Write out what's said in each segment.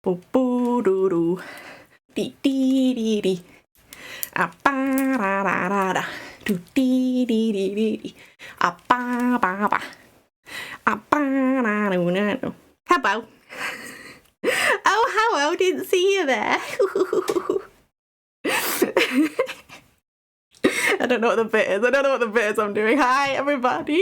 Boo boo doo doo. Dee dee dee dee. Ah ba da da da da. Doo dee dee dee dee dee. Ah ba ba ba. Ah ba da doo doo doo. Hello. Oh, hello. Didn't see you there. I don't know what the bit is. I don't know what the bit is I'm doing. Hi, everybody.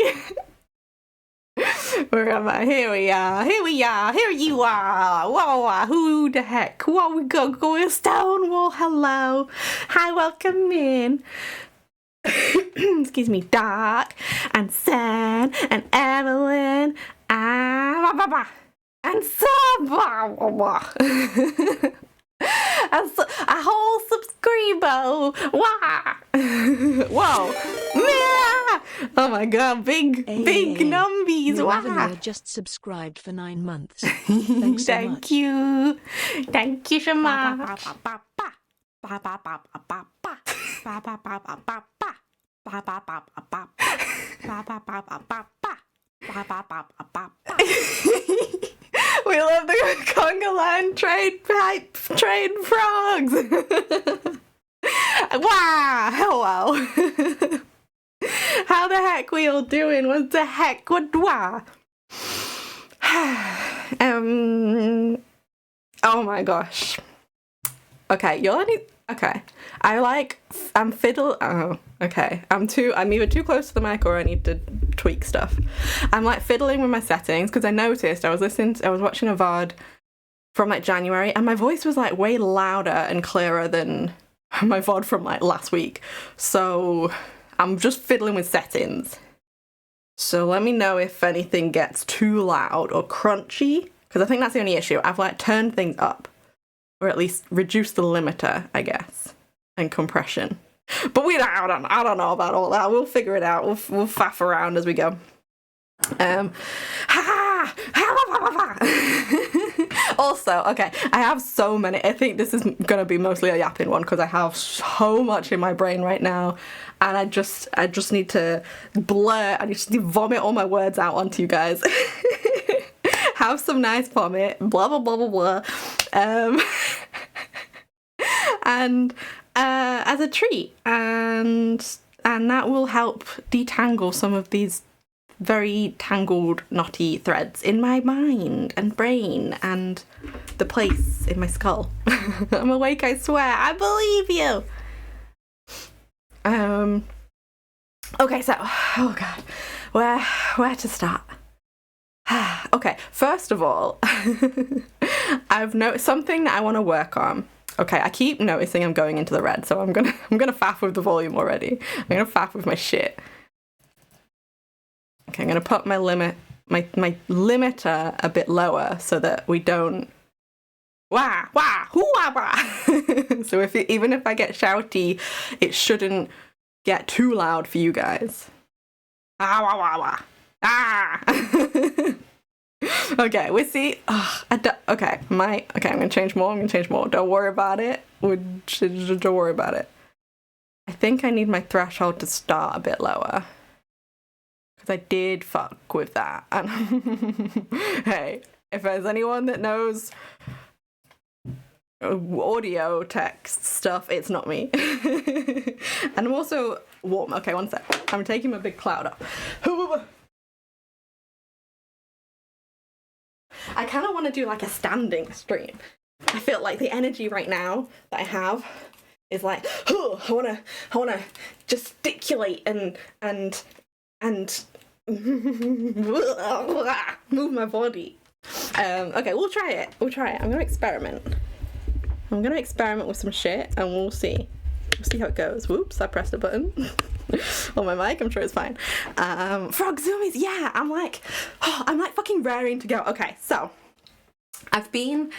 Where am I? Here we are. Here we are. Here you are. Whoa, who the heck? Whoa, we go going Stonewall. Hello. Hi, welcome in. Excuse me, Doc and San and Evelyn and Saba. A whole subscribo. Wow. Whoa. Oh my god, big numbies. Wow. Just subscribed for 9 months. Thanks so Thank much. you. Thank you so much. We love the conga line train frogs. Wow, hello. How the heck we all doing? What the heck? What wow? Oh my gosh. Okay, you're only okay. I'm fiddle. Oh, okay. I'm either too close to the mic or I need to tweak stuff. I'm like fiddling with my settings because I noticed I was watching a VOD from like January and my voice was like way louder and clearer than my VOD from like last week. So I'm just fiddling with settings. So let me know if anything gets too loud or crunchy because I think that's the only issue. I've like turned things up or at least reduced the limiter, I guess, and compression. But I don't know about all that. We'll figure it out. We'll faff around as we go. Also, okay, I have so many. I think this is gonna be mostly a yapping one because I have so much in my brain right now, and I just need to blur. I just need to vomit all my words out onto you guys. Have some nice vomit. Blah blah blah blah blah. And as a treat, and that will help detangle some of these very tangled, knotty threads in my mind and brain and the place in my skull. I'm awake, I swear. I believe you. Okay, so oh god, where to start? Okay, first of all, I've noticed something that I want to work on. Okay, I keep noticing I'm going into the red, so I'm gonna faff with the volume already. I'm gonna faff with my shit. Okay, I'm gonna put my limiter a bit lower so that we don't so even if I get shouty, it shouldn't get too loud for you guys. Okay, we see. Okay, I'm gonna change more. Don't worry about it. Don't worry about it. I think I need my threshold to start a bit lower because I did fuck with that. And hey, if there's anyone that knows audio text stuff, it's not me. And I'm also warm. Okay, one sec. I'm taking my big cloud off. I kind of want to do like a standing stream. I feel like the energy right now that I have is like, oh, I wanna gesticulate and move my body. Okay, we'll try it. I'm gonna experiment with some shit and we'll see how it goes. Whoops, I pressed a button on my mic. I'm sure it's fine. Frog zoomies, yeah. I'm like fucking raring to go. Okay, so I've been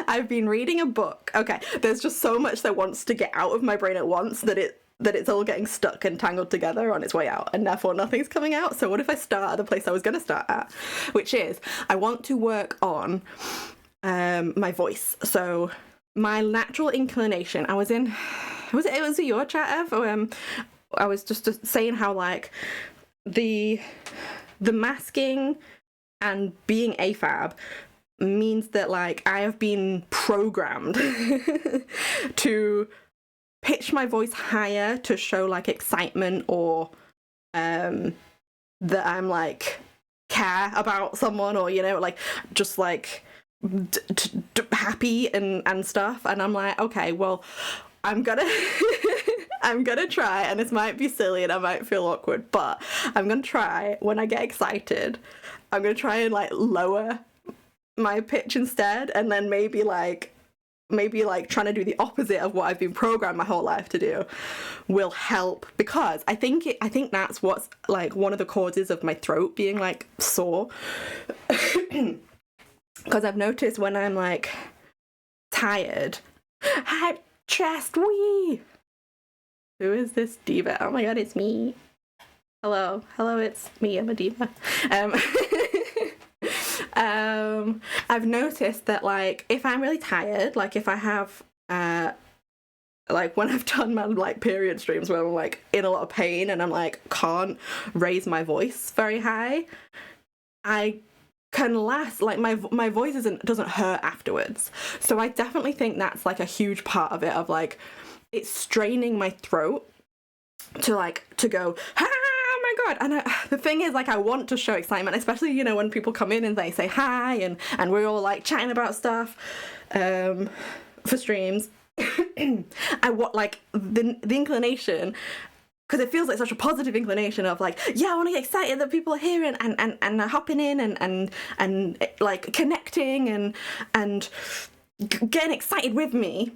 I've been reading a book. Okay, there's just so much that wants to get out of my brain at once that it's all getting stuck and tangled together on its way out, and therefore nothing's coming out. So what if I start at the place I was going to start at, which is I want to work on my voice. So my natural inclination, it was your chat, Ev? I was just saying how like the masking and being AFAB means that like I have been programmed to pitch my voice higher to show like excitement or that I'm like care about someone, or like just like happy and stuff. And I'm like, okay, well, I'm gonna I'm gonna try, and this might be silly and I might feel awkward, but I'm gonna try when I get excited. I'm gonna try and like lower my pitch instead, and then maybe trying to do the opposite of what I've been programmed my whole life to do will help, because I think that's what's like one of the causes of my throat being like sore. Because I've noticed when I'm like tired, I chest wee. Who is this diva? Oh my god, it's me. Hello, it's me. I'm a diva. I've noticed that like if I'm really tired, like if I have like when I've done my like period streams where I'm like in a lot of pain and I'm like can't raise my voice very high, I can last like my voice doesn't hurt afterwards. So I definitely think that's like a huge part of it, of like it's straining my throat to go ah, oh my god. And the thing is, like, I want to show excitement, especially when people come in and they say hi and we're all like chatting about stuff for streams. I want like the inclination, because it feels like such a positive inclination of like, yeah, I want to get excited that people are here and are hopping in and like connecting and getting excited with me.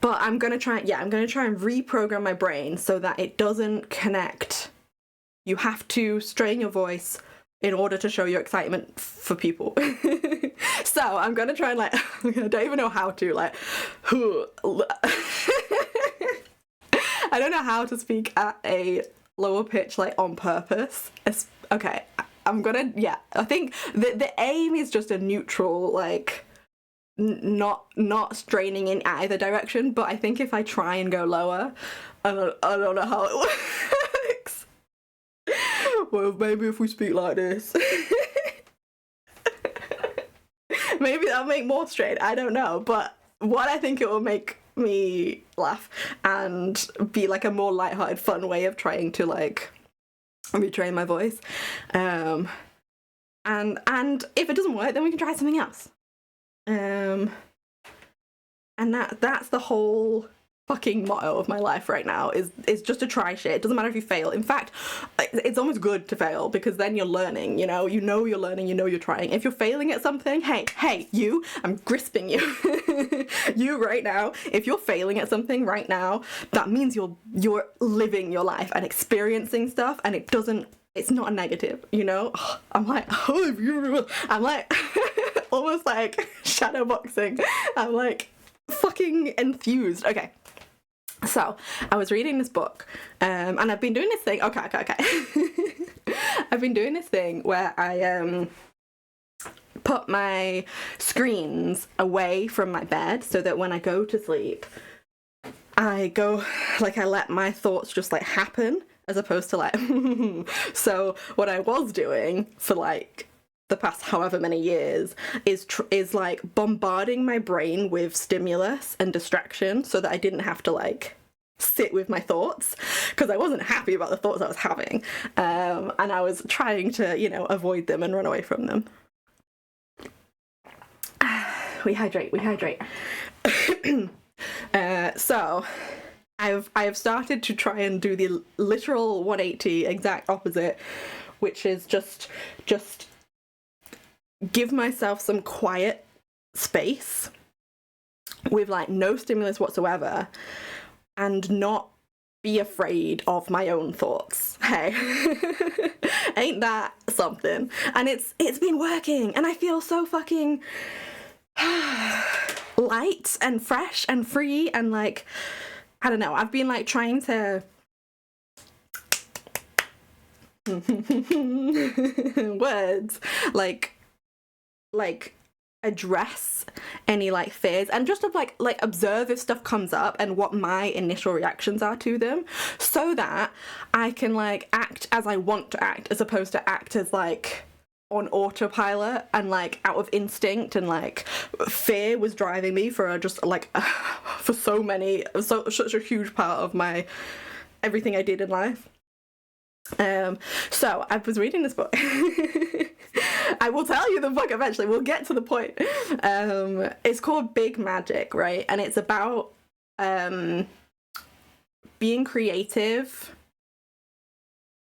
But I'm gonna try and reprogram my brain so that it doesn't connect. You have to strain your voice in order to show your excitement for people. So I'm gonna try and like, I don't even know how to like, I don't know how to speak at a lower pitch like on purpose. Okay, I'm gonna, I think the aim is just a neutral, like, not straining in either direction, but I think if I try and go lower, I don't know how it works. Well, maybe if we speak like this. Maybe that'll make more strain, I don't know, but what I think it will make me laugh and be like a more lighthearted, fun way of trying to like retrain my voice. And if it doesn't work, then we can try something else. And that's the whole fucking motto of my life right now, is just to try shit. It doesn't matter if you fail. In fact, it's almost good to fail, because then you're learning, you're learning, you're trying. If you're failing at something, hey, you, I'm grasping you. You right now, if you're failing at something right now, that means you're living your life and experiencing stuff, and it's not a negative, I'm like almost like shadowboxing. I'm like fucking enthused. Okay. So I was reading this book, and I've been doing this thing. Okay. I've been doing this thing where I put my screens away from my bed so that when I go to sleep, I let my thoughts just like happen, as opposed to like. So what I was doing for like the past however many years is like bombarding my brain with stimulus and distraction so that I didn't have to like sit with my thoughts, because I wasn't happy about the thoughts I was having, and I was trying to avoid them and run away from them. We hydrate. So I've started to try and do the literal 180 exact opposite, which is just give myself some quiet space with like no stimulus whatsoever, and not be afraid of my own thoughts. Hey. Ain't that something? And it's been working, and I feel so fucking light and fresh and free, and like, I don't know, I've been like trying to words like address any like fears and just of like observe if stuff comes up and what my initial reactions are to them, so that I can like act as I want to act as opposed to act as like on autopilot and like out of instinct, and like fear was driving me for just like for such a huge part of my everything I did in life. So I was reading this book. I will tell you the book eventually. We'll get to the point. It's called Big Magic, right? And it's about being creative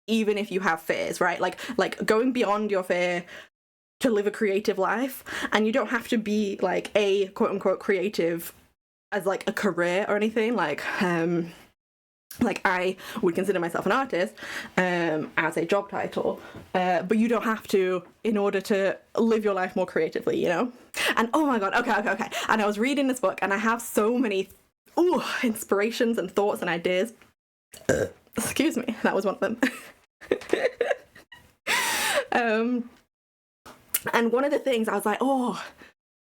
even if you have fears, right? Like going beyond your fear to live a creative life. And you don't have to be like a quote unquote creative as like a career or anything. Like I would consider myself an artist as a job title, but you don't have to in order to live your life more creatively, you know? And oh my god, okay. And I was reading this book and I have so many inspirations and thoughts and ideas. Excuse me, that was one of them. And one of the things I was like,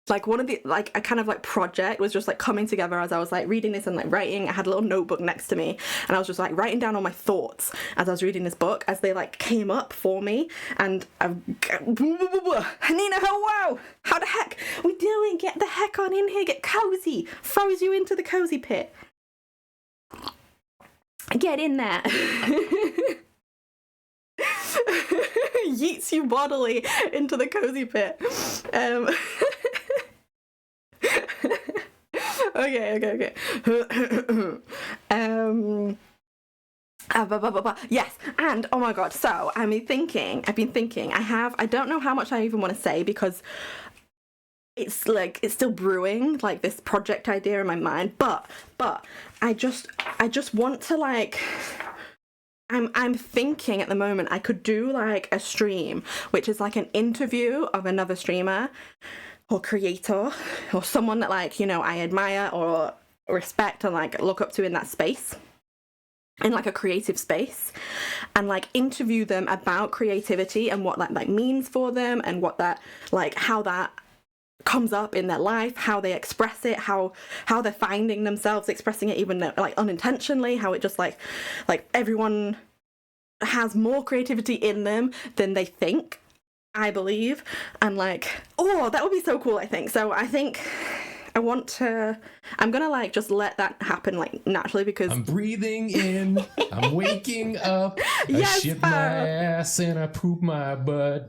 like one of the like a kind of like project was just like coming together as I was like reading this and like writing. I had a little notebook next to me and I was just like writing down all my thoughts as I was reading this book as they like came up for me. And Nina, hello, how the heck we doing? Get the heck on in here, get cozy. Throws you into the cozy pit. Get in there. Yeets you bodily into the cozy pit. Okay. Yes, and oh my god, so I've been thinking, I don't know how much I even want to say because it's still brewing, like this project idea in my mind, but I just want to like, I'm thinking at the moment I could do like a stream which is like an interview of another streamer or creator or someone that like, you know, I admire or respect and like look up to in that space, in like a creative space, and like interview them about creativity and what that like means for them and what that like how that comes up in their life, how they express it, how they're finding themselves expressing it even like unintentionally, how it just like everyone has more creativity in them than they think, I believe. And like, that would be so cool, I think. So I think I'm gonna like just let that happen like naturally because I'm breathing in, I'm waking up, yes, I shit my ass and I poop my butt.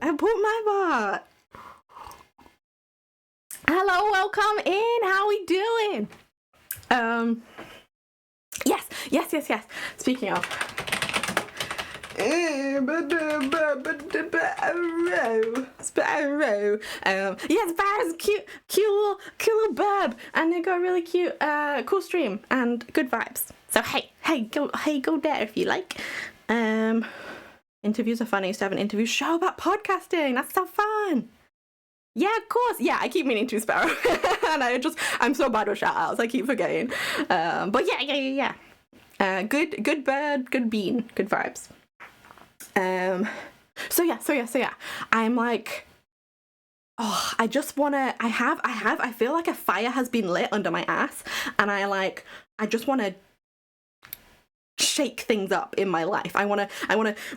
Hello, welcome in. How we doing? Yes. Speaking of, Sparrow. Yeah, Sparrow's cute little bird, and they got really cute, cool stream and good vibes. So hey, go there if you like. Interviews are fun. I used to have an interview show about podcasting. That's so fun. Yeah, of course. Yeah, I keep meaning to, Sparrow. And I'm so bad with shout outs. I keep forgetting. But yeah. Good bird, good bean, good vibes. So yeah. I'm like, I just wanna, I feel like a fire has been lit under my ass, and I just wanna shake things up in my life. I wanna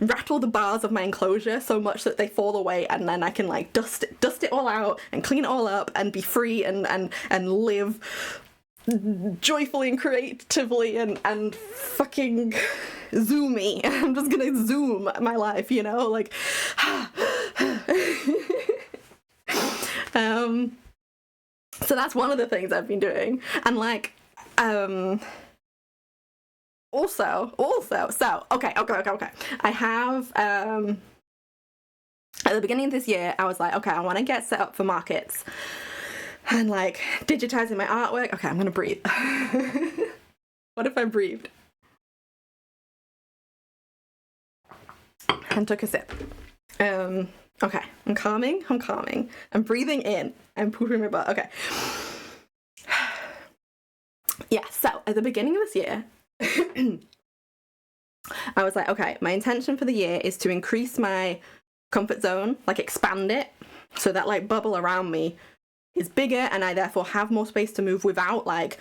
rattle the bars of my enclosure so much that they fall away, and then I can like dust it all out and clean it all up and be free and live joyfully and creatively and fucking zoomy. I'm just gonna zoom my life, you know, like so that's one of the things I've been doing. And like also so okay I have at the beginning of this year I was like, okay, I want to get set up for markets and like digitizing my artwork. Okay, I'm gonna breathe. What if I breathed and took a sip? Okay, I'm calming. I'm breathing in. I'm pooping my butt. Okay. Yeah, so at the beginning of this year, I was like, okay, my intention for the year is to increase my comfort zone, like expand it, so that like bubble around me is bigger, and I therefore have more space to move without like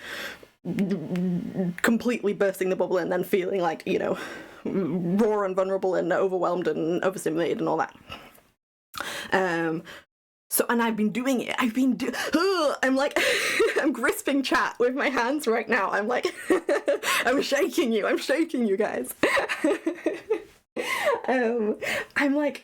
completely bursting the bubble and then feeling like, you know, raw and vulnerable and overwhelmed and overstimulated and all that. So, and I've been doing it. I'm like, I'm gripping chat with my hands right now. I'm like, I'm shaking you guys. I'm like,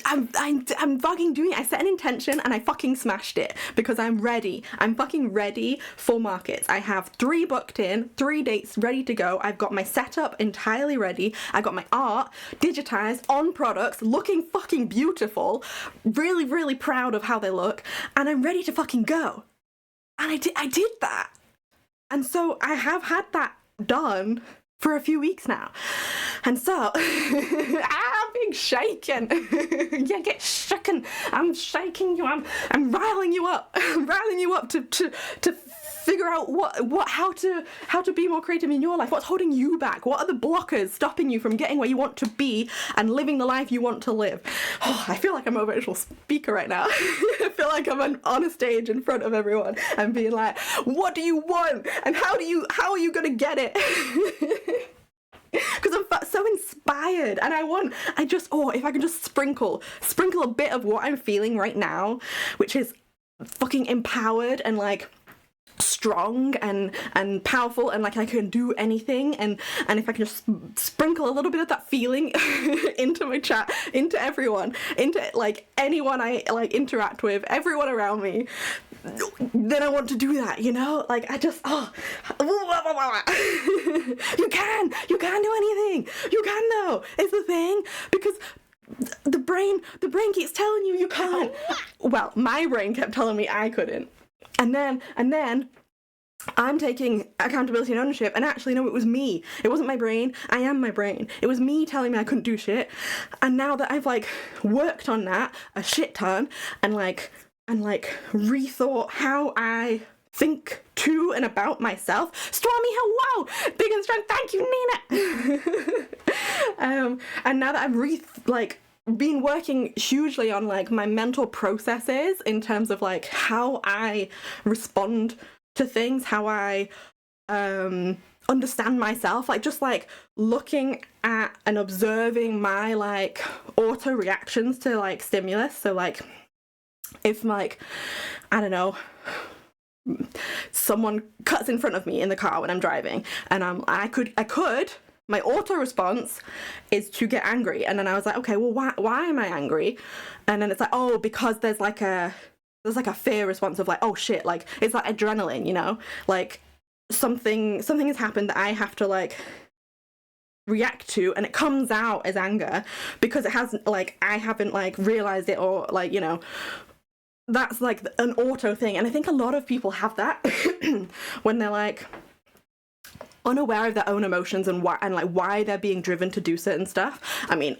I'm fucking doing it. I set an intention and I fucking smashed it because I'm ready. I'm fucking ready for markets. I have 3 booked in, 3 dates ready to go. I've got my setup entirely ready. I got my art digitized on products, looking fucking beautiful. Really, really proud of how they look, and I'm ready to fucking go. And I did that. And so I have had that done for a few weeks now. And so I'm being shaken. Yeah, get shaken. I'm shaking you. I'm riling you up. I'm riling you up to figure out how to be more creative in your life. What's holding you back? What are the blockers stopping you from getting where you want to be and living the life you want to live? Oh, I feel like I'm a motivational speaker right now. I feel like I'm on a stage in front of everyone and being like, what do you want? And how are you gonna get it? Because I'm so inspired, and if I can just sprinkle a bit of what I'm feeling right now, which is fucking empowered and like strong and powerful, and like I can do anything, and if I can just sprinkle a little bit of that feeling into my chat, into everyone, into like anyone I like interact with, everyone around me, then I want to do that, you know? Like I just you can do anything. You can though, is the thing, because the brain keeps telling you can't. Well, my brain kept telling me I couldn't. And then I'm taking accountability and ownership, and actually, no, it was me. It wasn't my brain. I am my brain. It was me telling me I couldn't do shit. And now that I've like worked on that a shit ton and rethought how I think to and about myself. Stormy, hello! Big and strong, thank you, Nina! And now that I've been working hugely on like my mental processes in terms of like how I respond to things, how I understand myself, like just like looking at and observing my like auto reactions to like stimulus. So like if like, I don't know, someone cuts in front of me in the car when I'm driving, and I could my auto response is to get angry, and then I was like, okay, well why am I angry? And then it's like, oh, because there's like a fear response of like, oh shit, like it's like adrenaline, you know, like something has happened that I have to like react to, and it comes out as anger because it hasn't, like, I haven't like realized it, or like, you know, that's like an auto thing. And I think a lot of people have that when they're like unaware of their own emotions and why they're being driven to do certain stuff. I mean,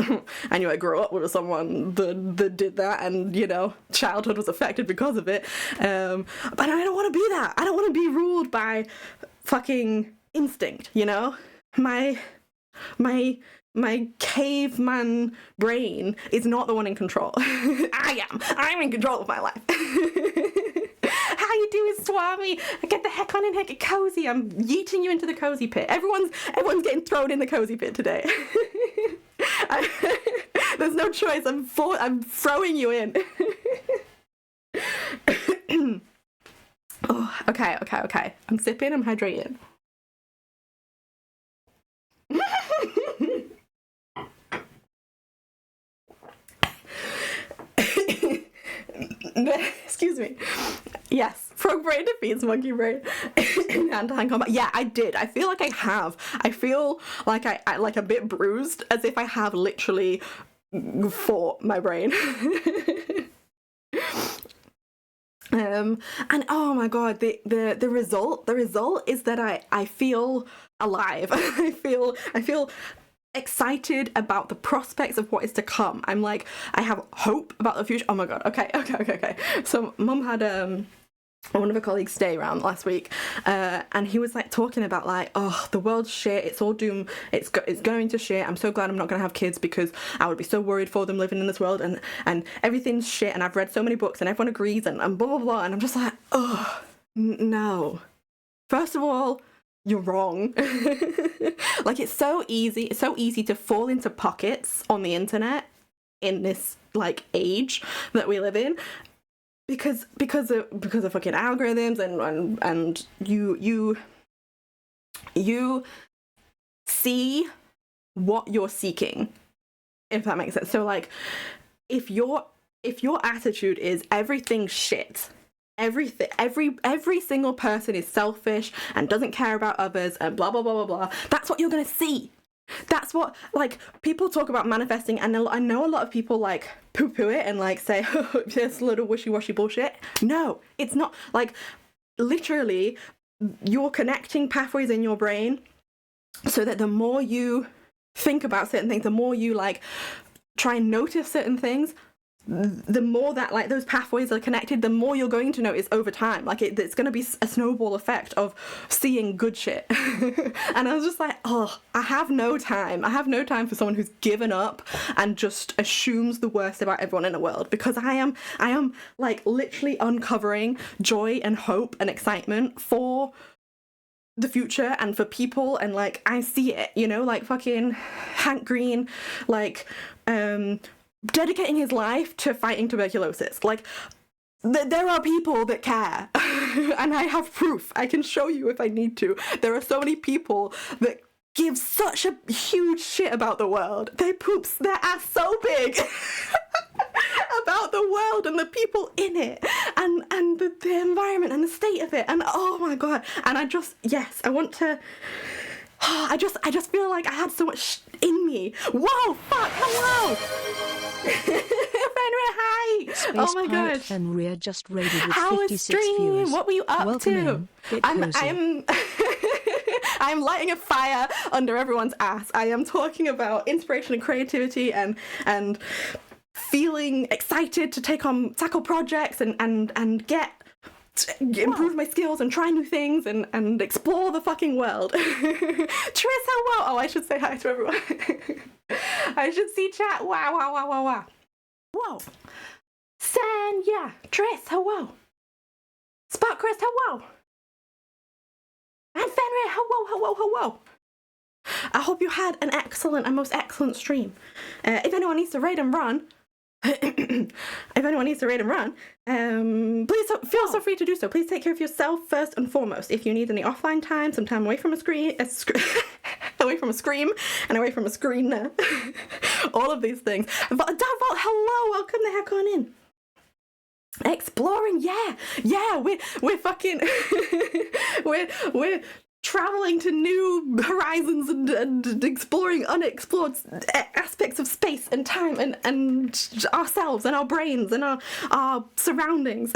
I knew I grew up with someone that did that, and you know, childhood was affected because of it. But I don't want to be that. I don't want to be ruled by fucking instinct, you know? My caveman brain is not the one in control. I'm in control of my life. How you doing, Swami? Get the heck on in here, get cozy. I'm yeeting you into the cozy pit. Everyone's getting thrown in the cozy pit today. There's no choice. I'm throwing you in. Oh, okay. I'm sipping, I'm hydrating. Excuse me. Yes, frog brain defeats monkey brain. Hand-to-hand combat. Yeah, I did. I feel like I have. I feel like I like a bit bruised, as if I have literally fought my brain. And oh my god, the result is that I feel alive. I feel excited about the prospects of what is to come. I'm like, I have hope about the future. Oh my god. Okay. So mum had one of our colleagues stay around last week, and he was like talking about like, oh, the world's shit, it's all doom, it's going to shit, I'm so glad I'm not going to have kids because I would be so worried for them living in this world, and everything's shit, and I've read so many books and everyone agrees, and blah blah blah, and I'm just like, oh no, first of all, you're wrong. Like, it's so easy to fall into pockets on the internet in this like age that we live in, because of fucking algorithms, and you see what you're seeking, if that makes sense. So like, if your attitude is everything's shit, every single person is selfish and doesn't care about others and blah blah blah blah blah, that's what you're gonna see. That's what, like, people talk about manifesting, and I know a lot of people like poo-poo it and like say, oh, this little wishy-washy bullshit. No, it's not. Like, literally, you're connecting pathways in your brain so that the more you think about certain things, the more you like try and notice certain things, the more that like those pathways are connected, the more you're going to notice over time. Like, it's going to be a snowball effect of seeing good shit. And I was just like, oh, I have no time for someone who's given up and just assumes the worst about everyone in the world, because I am like literally uncovering joy and hope and excitement for the future and for people, and like I see it, you know, like fucking Hank Green, like dedicating his life to fighting tuberculosis. Like, there are people that care. And I have proof. I can show you if I need to. There are so many people that give such a huge shit about the world. They poops their ass so big about the world and the people in it, and the environment and the state of it, and oh my god. And I want to, I just feel like I had so much in me. Whoa, fuck, hello! Fenrir, hi! Space Oh my Pirate gosh. Fenrir just raided with How was 56 stream? viewers. What were you up Welcome to? in. Get cozy. I'm lighting a fire under everyone's ass. I am talking about inspiration and creativity and feeling excited to tackle projects and improve my skills and try new things and explore the fucking world. Tris, hello! Oh, I should say hi to everyone. I should see chat. Wow. Whoa. Sanya, Tris, hello. Spot Chris, hello. And Fenrir, hello. I hope you had an excellent and most excellent stream. If anyone needs to raid and run, please feel so free to do so. Please take care of yourself first and foremost. If you need any offline time, some time away from a screen, away from a scream, and away from a screen, all of these things. But Davalt, hello, welcome the heck on in. Exploring, yeah, we're fucking, we're traveling to new horizons and exploring unexplored aspects of space and time and ourselves and our brains and our surroundings.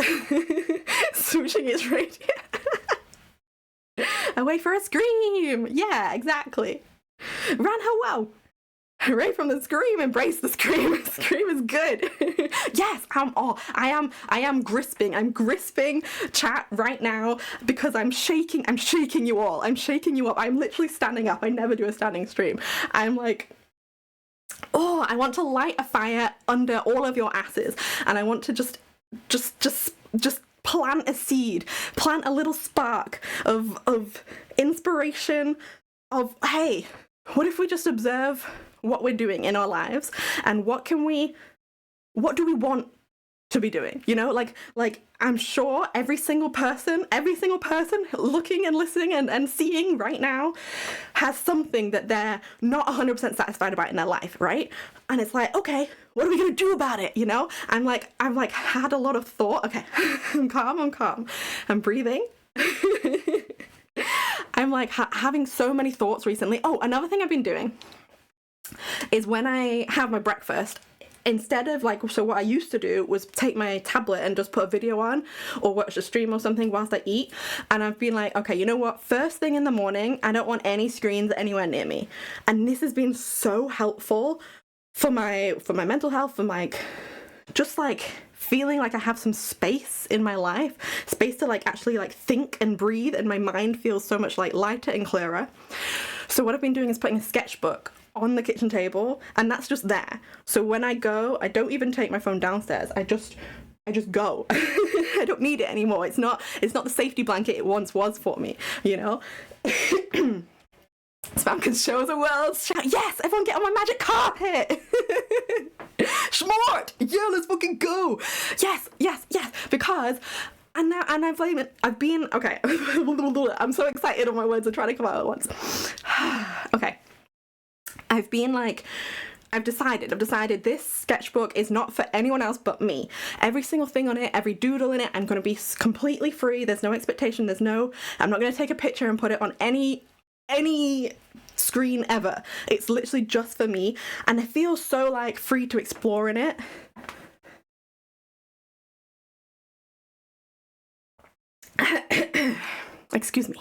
Swooshing is right here. Away for a scream. Yeah, exactly. Ran hello. Hooray from the scream, embrace the scream. Scream is good. Yes, I am grisping. I'm grisping chat right now because I'm shaking you all. I'm shaking you up. I'm literally standing up. I never do a standing stream. I'm like, oh, I want to light a fire under all of your asses, and I want to just plant a seed, plant a little spark of inspiration, of, hey, what if we just observe what we're doing in our lives, and what do we want to be doing, you know? Like I'm sure every single person looking and listening and seeing right now has something that they're not 100% satisfied about in their life, right? And it's like, okay, what are we gonna do about it, you know? I've had a lot of thought. Okay, I'm calm, I'm breathing. I'm like having so many thoughts recently. Oh, another thing I've been doing is when I have my breakfast, instead of so what I used to do was take my tablet and just put a video on or watch a stream or something whilst I eat. And I've been like, okay, you know what? First thing in the morning, I don't want any screens anywhere near me. And this has been so helpful for my mental health, for my just feeling like I have some space in my life, space to like actually like think and breathe, and my mind feels so much like lighter and clearer. So what I've been doing is putting a sketchbook on the kitchen table, and that's just there. So when I go, I don't even take my phone downstairs. I just go. I don't need it anymore. It's not the safety blanket it once was for me, you know? Spam can show the world. Shout, yes, everyone get on my magic carpet. Smart. Yeah, let's fucking go. Yes. Because I've been okay. I'm so excited, all my words are trying to come out at once. Okay. I've decided this sketchbook is not for anyone else but me. Every single thing on it, every doodle in it, I'm going to be completely free. There's no expectation. I'm not going to take a picture and put it on any screen ever. It's literally just for me, and I feel so like free to explore in it. Excuse me.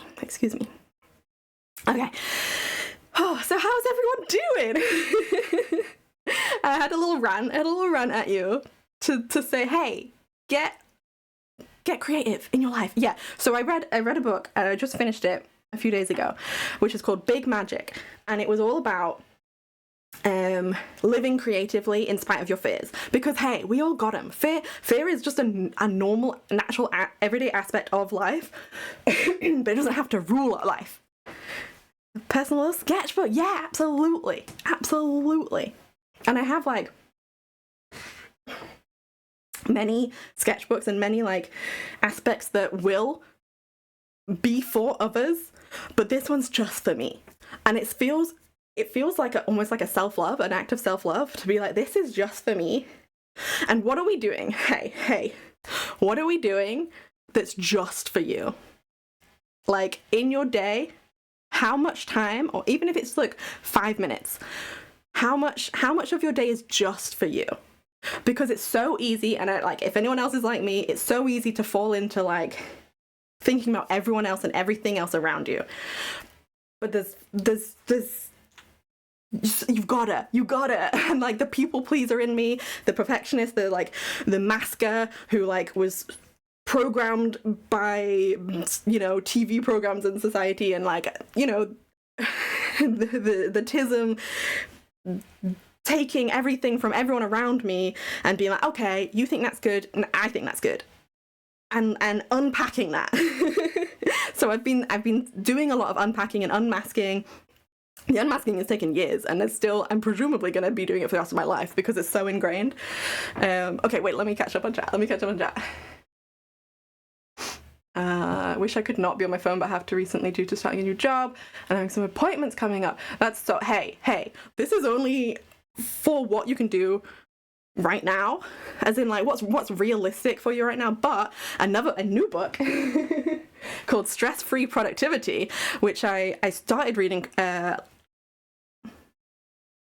Okay. Oh, so how's everyone doing? I had a little rant at you to say, hey, get creative in your life. Yeah. So I read a book, and I just finished it a few days ago, which is called Big Magic, and it was all about living creatively in spite of your fears, because hey, we all got them. Fear is just a normal, natural, everyday aspect of life, but it doesn't have to rule our life. Personal little sketchbook, yeah, absolutely, and I have like many sketchbooks and many like aspects that will be for others, but this one's just for me, and it feels like almost like a self-love, an act of self-love, to be like, this is just for me. And what are we doing? Hey, what are we doing that's just for you? Like, in your day, how much time, or even if it's like 5 minutes, how much of your day is just for you? Because it's so easy, and if anyone else is like me, it's so easy to fall into like thinking about everyone else and everything else around you. But there's you gotta, and like the people pleaser in me, the perfectionist, the masker who like was programmed by, you know, TV programs in society, and like, you know, the tism, taking everything from everyone around me and being like, okay, you think that's good, and I think that's good, and unpacking that. So I've been doing a lot of unpacking and unmasking. The unmasking has taken years, and I'm presumably going to be doing it for the rest of my life because it's so ingrained. Okay, wait, let me catch up on chat. Wish I could not be on my phone, but have to recently due to starting a new job and having some appointments coming up. That's so, hey, this is only for what you can do right now, as in like what's realistic for you right now. But a new book called Stress-Free Productivity, which I started reading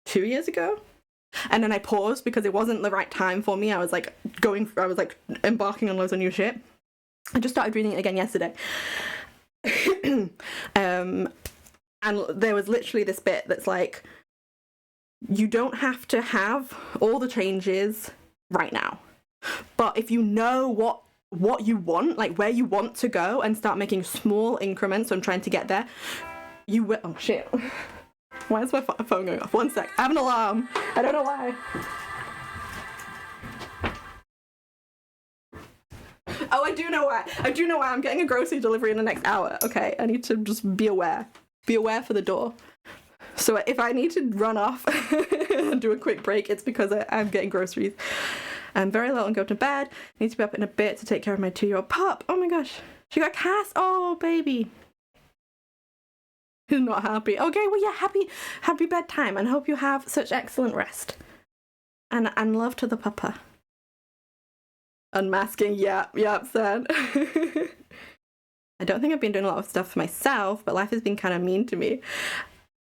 2 years ago, and then I paused because it wasn't the right time for me. I was embarking on loads of new shit. I just started reading it again yesterday. And there was literally this bit that's like, you don't have to have all the changes right now, but if you know what you want, like where you want to go, and start making small increments on trying to get there, you will. Oh shit, why is my phone going off? 1 sec, I have an alarm, I don't know why. Oh, I do know why. I'm getting a grocery delivery in the next hour. Okay, I need to just be aware for the door. So if I need to run off and do a quick break, it's because I'm getting groceries. I'm very low and go to bed. I need to be up in a bit to take care of my 2-year-old pup. Oh my gosh, she got cast. Oh baby, who's not happy? Okay, well yeah, happy bedtime, and hope you have such excellent rest. And love to the puppa. Unmasking, yeah, Sam. I don't think I've been doing a lot of stuff for myself, but life has been kind of mean to me.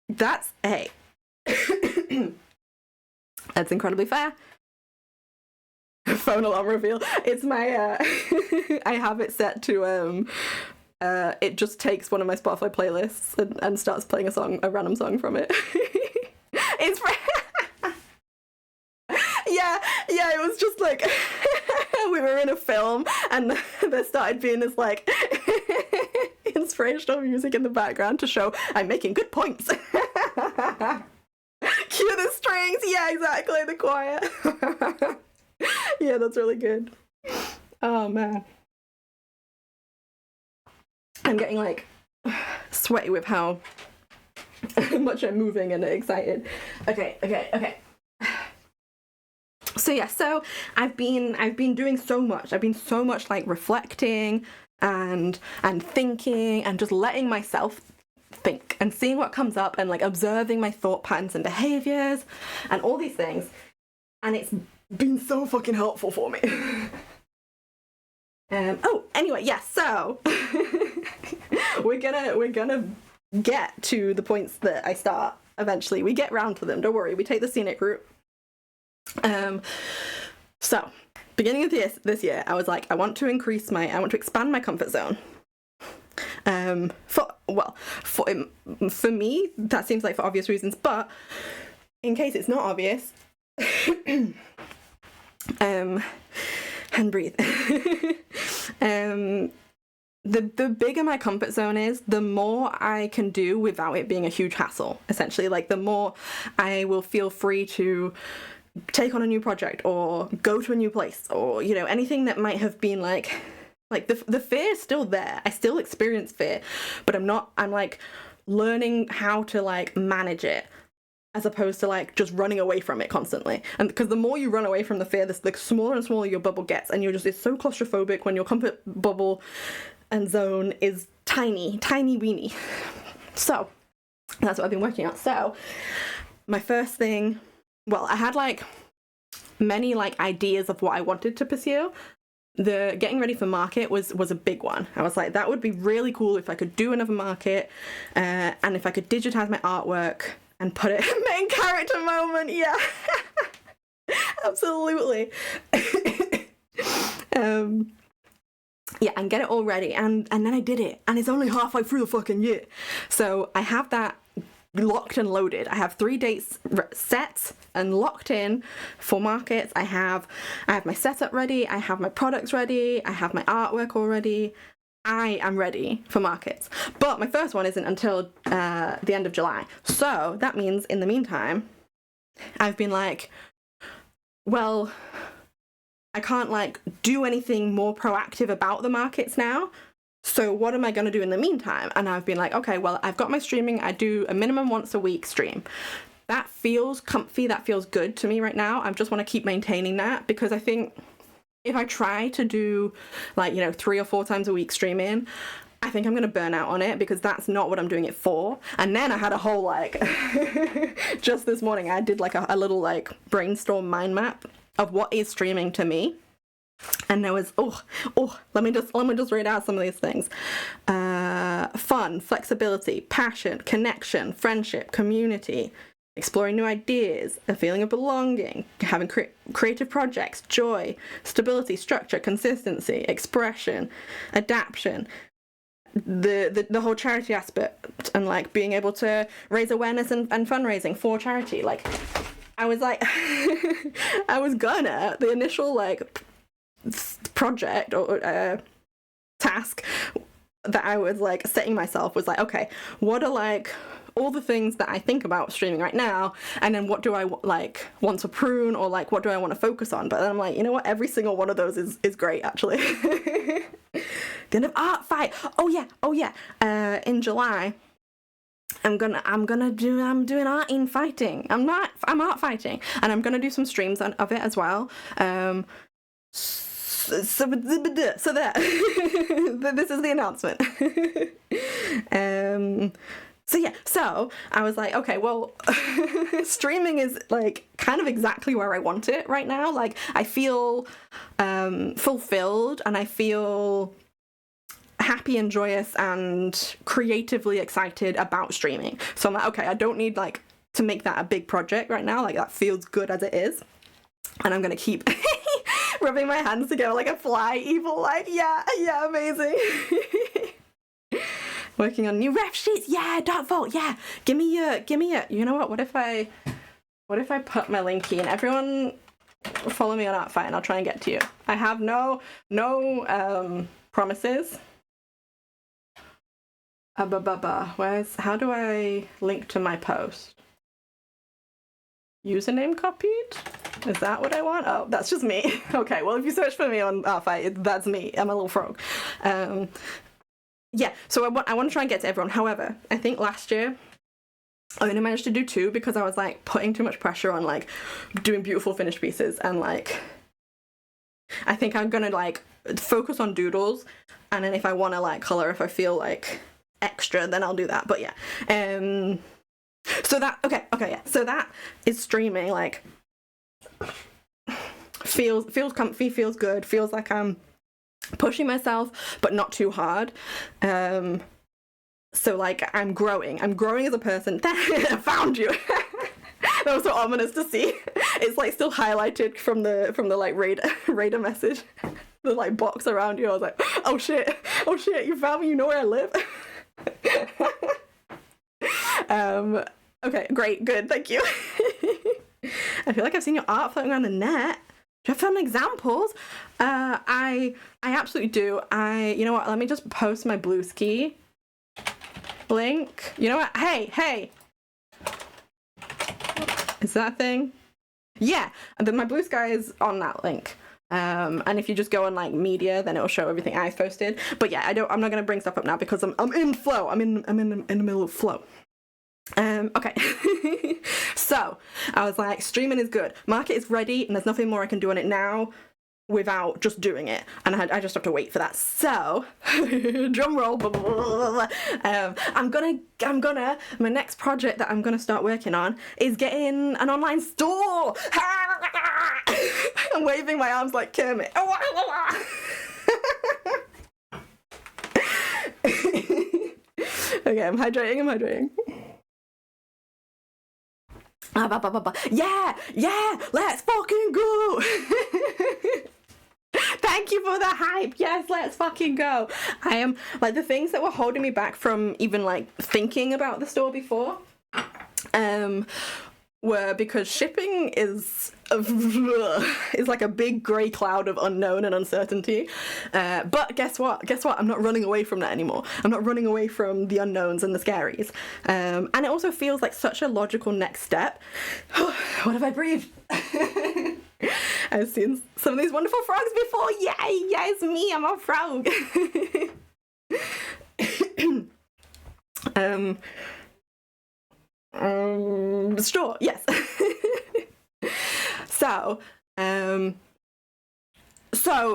That's that's incredibly fair. Phone alarm reveal. It's my I have it set to it just takes one of my Spotify playlists and starts playing a random song from it. It's yeah, it was just like we were in a film and there started being this like inspirational music in the background to show I'm making good points. Cue the strings. Yeah, exactly. The choir. Yeah, that's really good. Oh man, I'm getting like sweaty with how much I'm moving and excited. Okay. So yeah, so I've been doing so much. I've been so much like reflecting and thinking and just letting myself think and seeing what comes up and like observing my thought patterns and behaviors and all these things, and it's been so fucking helpful for me. Anyway, yes, so we're gonna get to the points that I start eventually. We get round to them, don't worry, we take the scenic route. So beginning of this year, I was like, I want to expand my comfort zone. For me, that seems like for obvious reasons, but in case it's not obvious, and breathe. The bigger my comfort zone is, the more I can do without it being a huge hassle, essentially. Like, the more I will feel free to take on a new project or go to a new place, or, you know, anything that might have been like the fear is still there. I still experience fear, but I'm like learning how to like manage it, as opposed to like just running away from it constantly. And because the more you run away from the fear, the smaller and smaller your bubble gets, and it's so claustrophobic when your comfort bubble and zone is tiny weeny. So that's what I've been working on. So my first thing, well, I had like many like ideas of what I wanted to pursue. The getting ready for market was a big one. I was like, that would be really cool if I could do another market, and if I could digitize my artwork and put it main character moment. Yeah. Absolutely. Yeah, and get it all ready, and then I did it, and it's only halfway through the fucking year, so I have that locked and loaded. I have 3 dates set and locked in for markets. I have my setup ready, I have my products ready, I have my artwork already. I am ready for markets, but my first one isn't until the end of July, so that means in the meantime I've been like, well, I can't like do anything more proactive about the markets now, so what am I going to do in the meantime? And I've been like, okay, well, I've got my streaming. I do a minimum once a week stream. That feels comfy, that feels good to me right now. I just want to keep maintaining that, because I think if I try to do like, you know, 3 or 4 times a week streaming, I think I'm going to burn out on it, because that's not what I'm doing it for. And then I had a whole like just this morning I did like a little like brainstorm mind map of what is streaming to me. And there was let me just read out some of these things. Fun, flexibility, passion, connection, friendship, community, exploring new ideas, a feeling of belonging, having creative projects, joy, stability, structure, consistency, expression, adaptation, the whole charity aspect, and like being able to raise awareness and fundraising for charity. Like, I was like the initial like project or task that I was like setting myself was like, okay, what are like all the things that I think about streaming right now, and then what do I like want to prune, or like what do I want to focus on? But then I'm like, you know what, every single one of those is great actually. The end of art fight. Oh yeah. In July I'm doing art in fighting. I'm art fighting, and I'm gonna do some streams of it as well. So there. This is the announcement. So I was like, okay, well, streaming is like kind of exactly where I want it right now. Like, I feel fulfilled, and I feel happy and joyous and creatively excited about streaming. So I'm like, okay, I don't need like to make that a big project right now. Like, that feels good as it is, and I'm gonna keep rubbing my hands together like a fly, evil, like, yeah, amazing. Working on new ref sheets, yeah, Dark Vault, yeah. Give me a, you know what if I put my link in? Everyone follow me on Artfight and I'll try and get to you. I have no promises. How do I link to my post? Username copied? Is that what I want? Oh, that's just me. Okay, well, if you search for me on Artfight, that's me. I'm a little frog. Yeah, so I want to try and get to everyone. However, I think last year I only managed to do 2 because I was like putting too much pressure on like doing beautiful finished pieces, and like I think I'm gonna like focus on doodles, and then if I want to like color, if I feel like extra, then I'll do that. But yeah, so that yeah, so that is streaming. Like feels comfy, feels good, feels like I'm pushing myself but not too hard. So like I'm growing as a person. I found you. That was so ominous to see. It's like still highlighted from the like raider message, the like box around you. I was like, oh shit, you found me, you know where I live. Okay, great, good, thank you. I feel like I've seen your art floating around the net. Do you have fun examples? I absolutely do. You know what, let me just post my blue ski link. You know what, hey. Is that a thing? Yeah, and then my blue sky is on that link. And if you just go on like media, then it'll show everything I've posted. But yeah, I'm not gonna bring stuff up now because I'm in flow. I'm in the middle of flow. Okay. So I was like, streaming is good. Market is ready, and there's nothing more I can do on it now without just doing it, and I just have to wait for that. So drum roll. I'm gonna my next project that I'm gonna start working on is getting an online store. I'm waving my arms like Kermit. Okay, I'm hydrating. Yeah, let's fucking go. Thank you for the hype. Yes, let's fucking go. I am like, the things that were holding me back from even like thinking about the store before were because shipping is like a big grey cloud of unknown and uncertainty. But guess what? I'm not running away from that anymore. I'm not running away from the unknowns and the scaries. And it also feels like such a logical next step. What have I breathed? I've seen some of these wonderful frogs before. Yay! Yeah, it's me. I'm a frog. Sure. Yes. So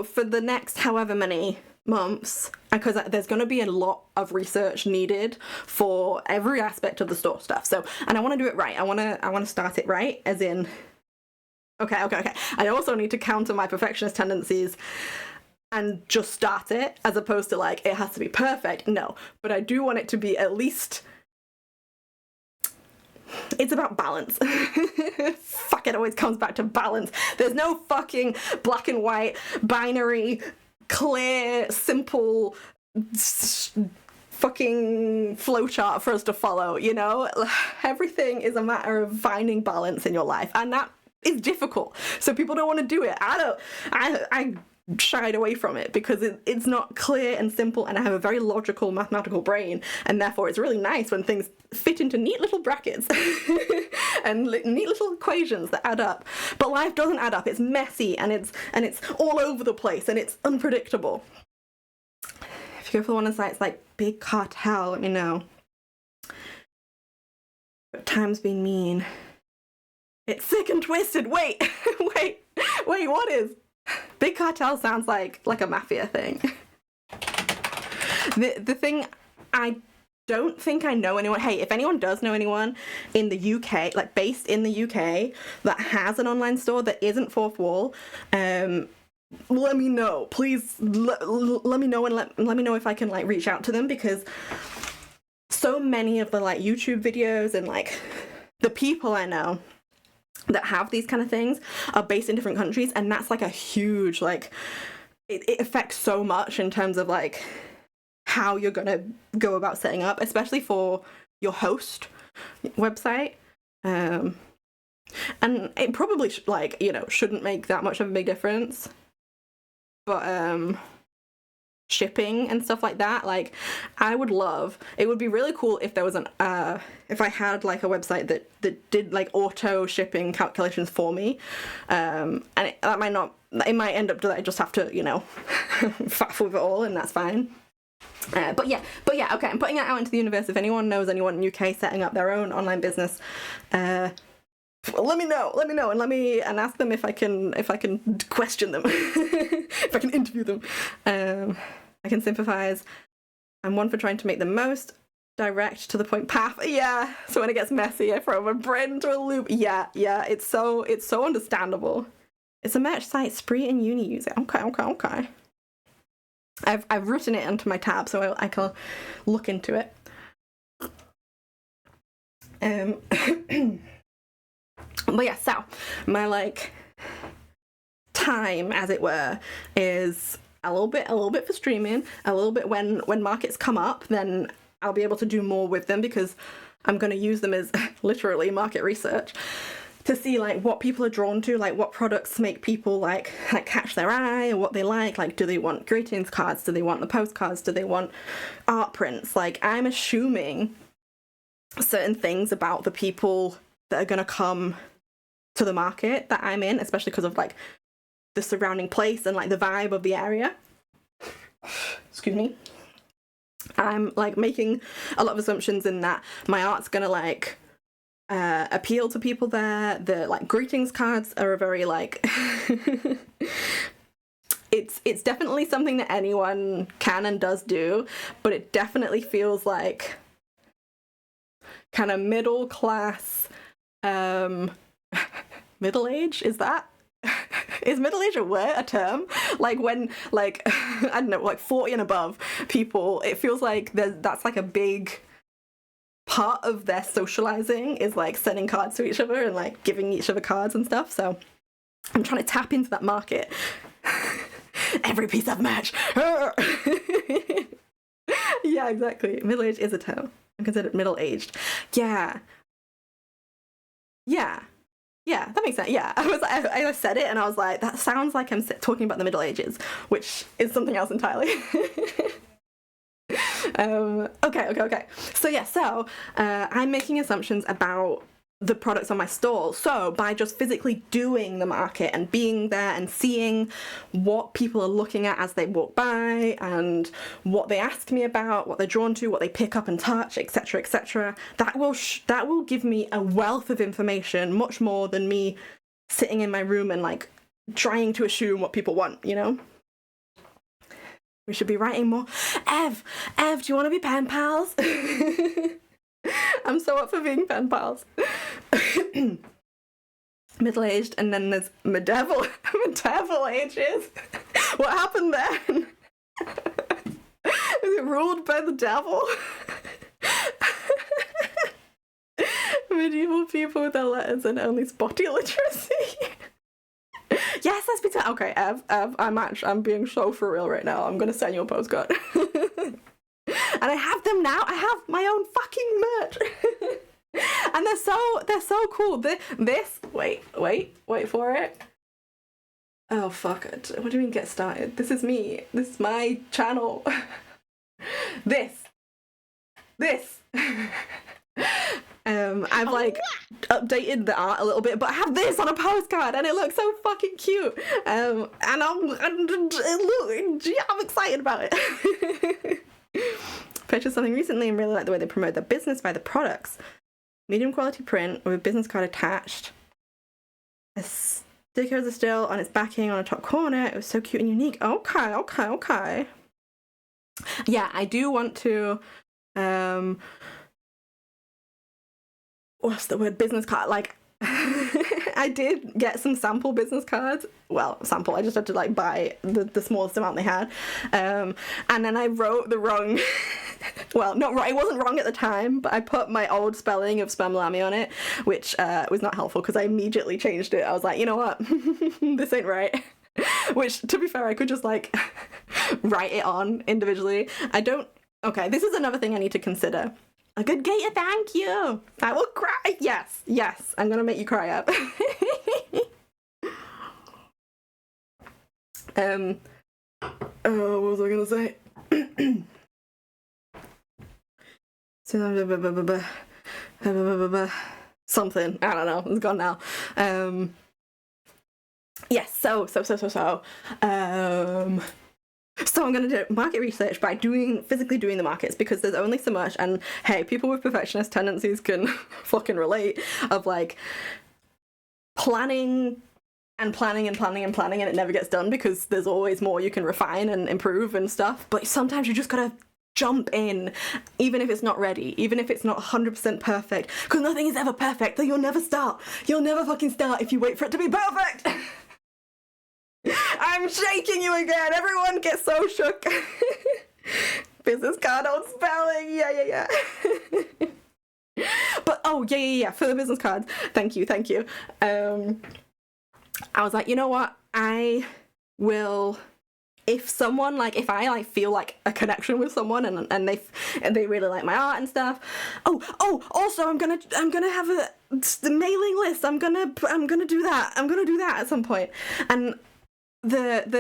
for the next however many months, because there's going to be a lot of research needed for every aspect of the store stuff. So, and I want to do it right. I want to start it right, as in. Okay. I also need to counter my perfectionist tendencies and just start it, as opposed to like, it has to be perfect. No, but I do want it to be at least. It's about balance. Fuck, it always comes back to balance. There's no fucking black and white, binary, clear, simple fucking flowchart for us to follow, you know? Everything is a matter of finding balance in your life, and that is difficult. So people don't want to do it. I shied away from it because it's not clear and simple, and I have a very logical mathematical brain, and therefore it's really nice when things fit into neat little brackets and neat little equations that add up. But life doesn't add up. It's messy, and it's all over the place, and it's unpredictable. If you go for the one on sites like Big Cartel, let me know. But time's been mean. It's sick and twisted. Wait, what is? Big Cartel sounds like a mafia thing. The thing, I don't think I know anyone. Hey, if anyone does know anyone in the UK, like based in the UK, that has an online store that isn't fourth wall, let me know. Please let me know, and let me know if I can like reach out to them, because so many of the like YouTube videos and like the people I know that have these kind of things are based in different countries, and that's like a huge, like, it affects so much in terms of like how you're gonna go about setting up, especially for your host website. And it probably shouldn't make that much of a big difference, but shipping and stuff like that, like it would be really cool if there was if I had like a website that did like auto shipping calculations for me, and it might end up that I just have to faff with it all, and that's fine. But yeah, okay, I'm putting that out into the universe. If anyone knows anyone in UK setting up their own online business, let me know, and ask them if I can question them, if I can interview them. I can sympathize. I'm one for trying to make the most direct to the point path. Yeah. So when it gets messy, I throw my brain into a loop. Yeah. It's so understandable. It's a merch site. Spree and Uni use it. Okay. I've written it onto my tab, so I can look into it. But yeah, so my like time, as it were, is a little bit for streaming, a little bit when markets come up, then I'll be able to do more with them, because I'm going to use them as literally market research to see like what people are drawn to, like what products make people like catch their eye, or what they like do they want greetings cards, do they want the postcards, do they want art prints. Like, I'm assuming certain things about the people that are going to come to the market that I'm in, especially because of like the surrounding place and like the vibe of the area. Excuse me. I'm like making a lot of assumptions in that my art's gonna like appeal to people there. The like greetings cards are a very like it's definitely something that anyone can and does do, but it definitely feels like kind of middle class, middle age. Is middle age a term? Like when, like, I don't know, like 40 and above people, it feels like that's like a big part of their socializing, is like sending cards to each other and like giving each other cards and stuff. So I'm trying to tap into that market. Every piece of merch. Yeah, exactly. Middle age is a term. I'm considered middle aged. Yeah, that makes sense. Yeah, I said it and I was like, that sounds like I'm talking about the Middle Ages, which is something else entirely. Okay. So I'm making assumptions about the products on my stall. So by just physically doing the market and being there and seeing what people are looking at as they walk by, and what they ask me about, what they're drawn to, what they pick up and touch, etc., that will give me a wealth of information, much more than me sitting in my room and like trying to assume what people want, We should be writing more. Ev, do you want to be pen pals? I'm so up for being pen pals. Middle-aged, and then there's medieval ages. What happened then? Is it ruled by the devil? Medieval people with their letters and only spotty literacy. Yes, let's be okay, Ev, I'm being so for real right now. I'm gonna send you a postcard. And I have them now. I have my own fucking merch. And they're so cool. This wait for it. Oh fuck it. What do you mean get started? This is me. This is my channel. This. I've like updated the art a little bit, but I have this on a postcard and it looks so fucking cute. And I'm excited about it. Purchased something recently and really like the way they promote their business by the products. Medium quality print with a business card attached. A sticker is still on its backing on the top corner. It was so cute and unique. Okay. Yeah, I do want to what's the word? Business card. Like, I did get some sample business cards. Well, sample. I just had to like buy the smallest amount they had, and then I wrote the wrong. Well, not right. It wasn't wrong at the time, but I put my old spelling of Spamlami on it, which was not helpful because I immediately changed it. I was like, you know what, this ain't right. Which, to be fair, I could just like write it on individually. I don't. Okay, this is another thing I need to consider. A good gator, thank you. I will cry. Yes, I'm gonna make you cry up. What was I gonna say? Something. I don't know. It's gone now. Yes. So. So I'm going to do market research by physically doing the markets, because there's only so much, and hey, people with perfectionist tendencies can fucking relate, of like planning and it never gets done because there's always more you can refine and improve and stuff. But sometimes you just gotta jump in, even if it's not ready, even if it's not 100% perfect, because nothing is ever perfect, so you'll never start. You'll never fucking start if you wait for it to be perfect. I'm shaking you again. Everyone gets so shook. Business card on spelling. Yeah. But yeah. For the business cards, thank you. I was like, you know what? I will. If I feel like a connection with someone and they really like my art and stuff. Also I'm gonna have the mailing list. I'm gonna do that. I'm gonna do that at some point. And if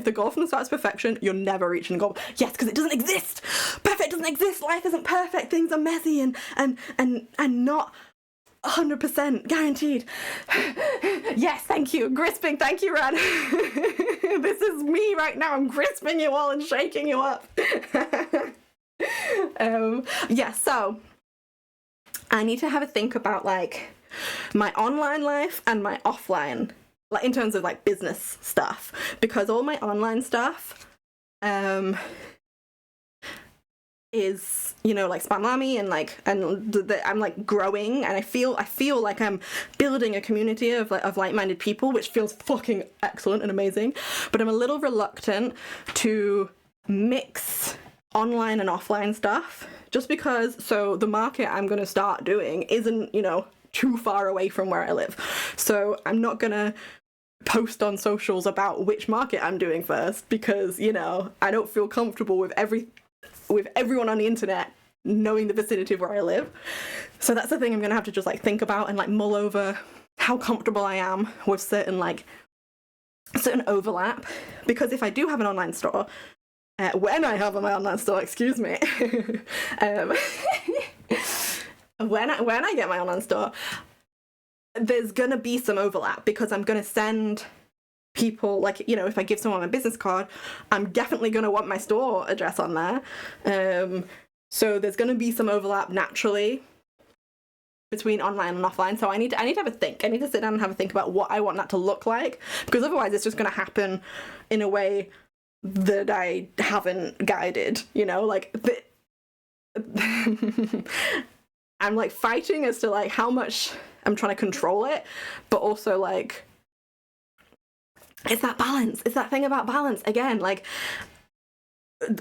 the goal from the start is perfection, you're never reaching the goal. Yes, because it doesn't exist. Perfect doesn't exist. Life isn't perfect. Things are messy and not 100% guaranteed. Yes, thank you. Grisping, thank you, Ran. This is me right now. I'm grisping you all and shaking you up. So I need to have a think about like my online life and my offline, like in terms of like business stuff, because all my online stuff is, you know, like Spamlami and I'm like growing, and I feel like I'm building a community of like-minded people, which feels fucking excellent and amazing. But I'm a little reluctant to mix online and offline stuff, just because the market I'm going to start doing isn't, you know, too far away from where I live. So I'm not gonna post on socials about which market I'm doing first, because, you know, I don't feel comfortable with everyone on the internet knowing the vicinity of where I live. So that's the thing I'm gonna have to just like think about and like mull over how comfortable I am with certain overlap. Because if I do have an online store, when I have my online store, excuse me, when I get my online store, there's gonna be some overlap, because I'm gonna send people, like, you know, if I give someone my business card, I'm definitely gonna want my store address on there. So there's gonna be some overlap naturally between online and offline. So I need to have a think. I need to sit down and have a think about what I want that to look like, because otherwise it's just gonna happen in a way that I haven't guided, you know, like I'm like fighting as to like how much I'm trying to control it, but also like it's that balance. It's that thing about balance again. Like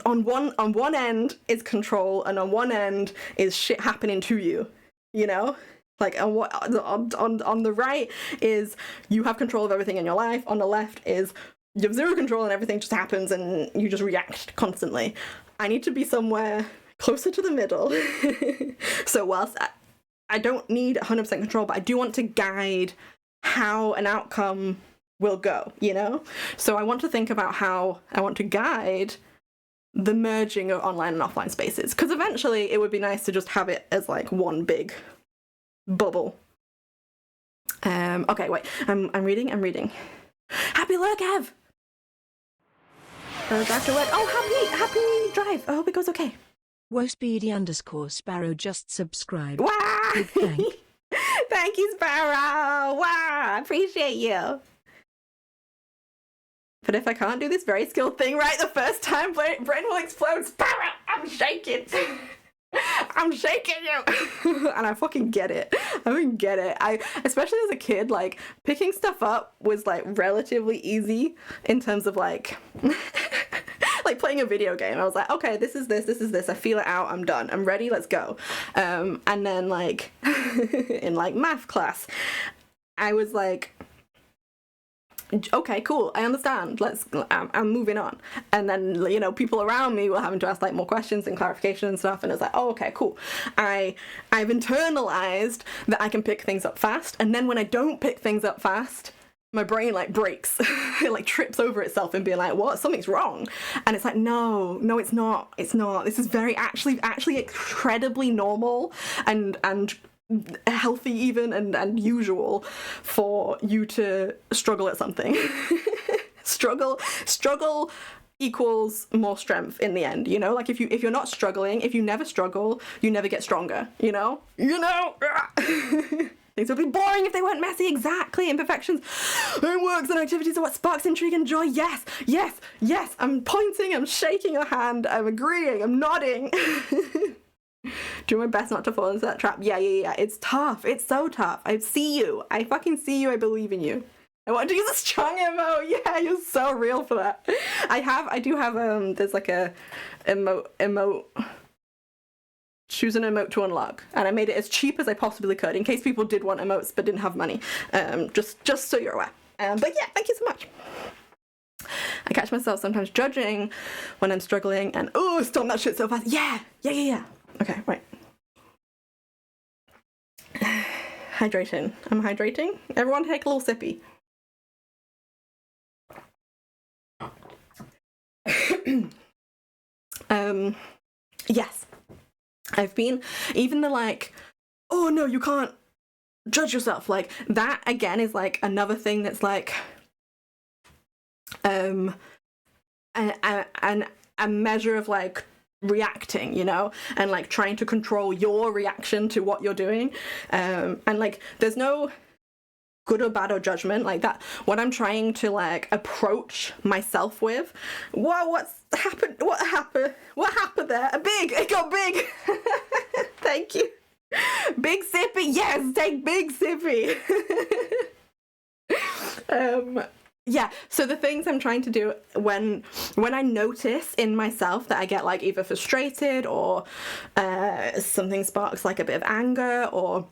on one end is control, and on one end is shit happening to you. You know, like on the right is you have control of everything in your life. On the left is you have zero control and everything just happens and you just react constantly. I need to be somewhere closer to the middle. So whilst I don't need 100% control, but I do want to guide how an outcome will go, you know? So I want to think about how I want to guide the merging of online and offline spaces, because eventually it would be nice to just have it as like one big bubble. Okay, wait, I'm reading. Happy lurk, Ev! Back to work. Oh, happy drive. I hope it goes okay. Wospeedy_Sparrow just subscribed. Wow! Big thank. Thank you, Sparrow! Wow, I appreciate you. But if I can't do this very skilled thing right the first time, brain will explode. Sparrow, I'm shaking. I'm shaking you. And I fucking get it. I especially as a kid, like picking stuff up was like relatively easy in terms of like like playing a video game. I was like, okay, this is this. I feel it out. I'm done. I'm ready. Let's go. And then like in like math class, I was like okay, cool, I understand. I'm moving on. And then, you know, people around me were having to ask like more questions and clarification and stuff. And it's like, oh, okay, cool. I've internalized that I can pick things up fast. And then when I don't pick things up fast, my brain like breaks. It like trips over itself and being like, what? Something's wrong. And it's like, no, it's not. It's not. This is very actually incredibly normal and healthy even and usual for you to struggle at something. struggle equals more strength in the end, you know? Like if you're not struggling, if you never struggle, you never get stronger, you know? Things would be boring if they weren't messy. Exactly. Imperfections and works and activities are what sparks intrigue and joy. Yes. I'm pointing, I'm shaking a hand, I'm agreeing, I'm nodding. Do my best not to fall into that trap. Yeah. It's tough. It's so tough. I see you. I fucking see you. I believe in you. I want to use a strong emote. Yeah, you're so real for that. I do have there's like a emote. Choose an emote to unlock, and I made it as cheap as I possibly could in case people did want emotes but didn't have money. Just so you're aware. But yeah, thank you so much. I catch myself sometimes judging when I'm struggling and stop that shit so fast. Yeah. Okay, right. Hydration. I'm hydrating. Everyone take a little sippy. Yes. I've been, even the like, oh no, you can't judge yourself. Like that again is like another thing that's like, a measure of like reacting, you know, and like trying to control your reaction to what you're doing. And like, there's no good or bad or judgment like that. What I'm trying to like approach myself with, what's happened? What happened there? It got big. Thank you. Big sippy. Yes, take big sippy. Yeah, so the things I'm trying to do when I notice in myself that I get like either frustrated or something sparks like a bit of anger or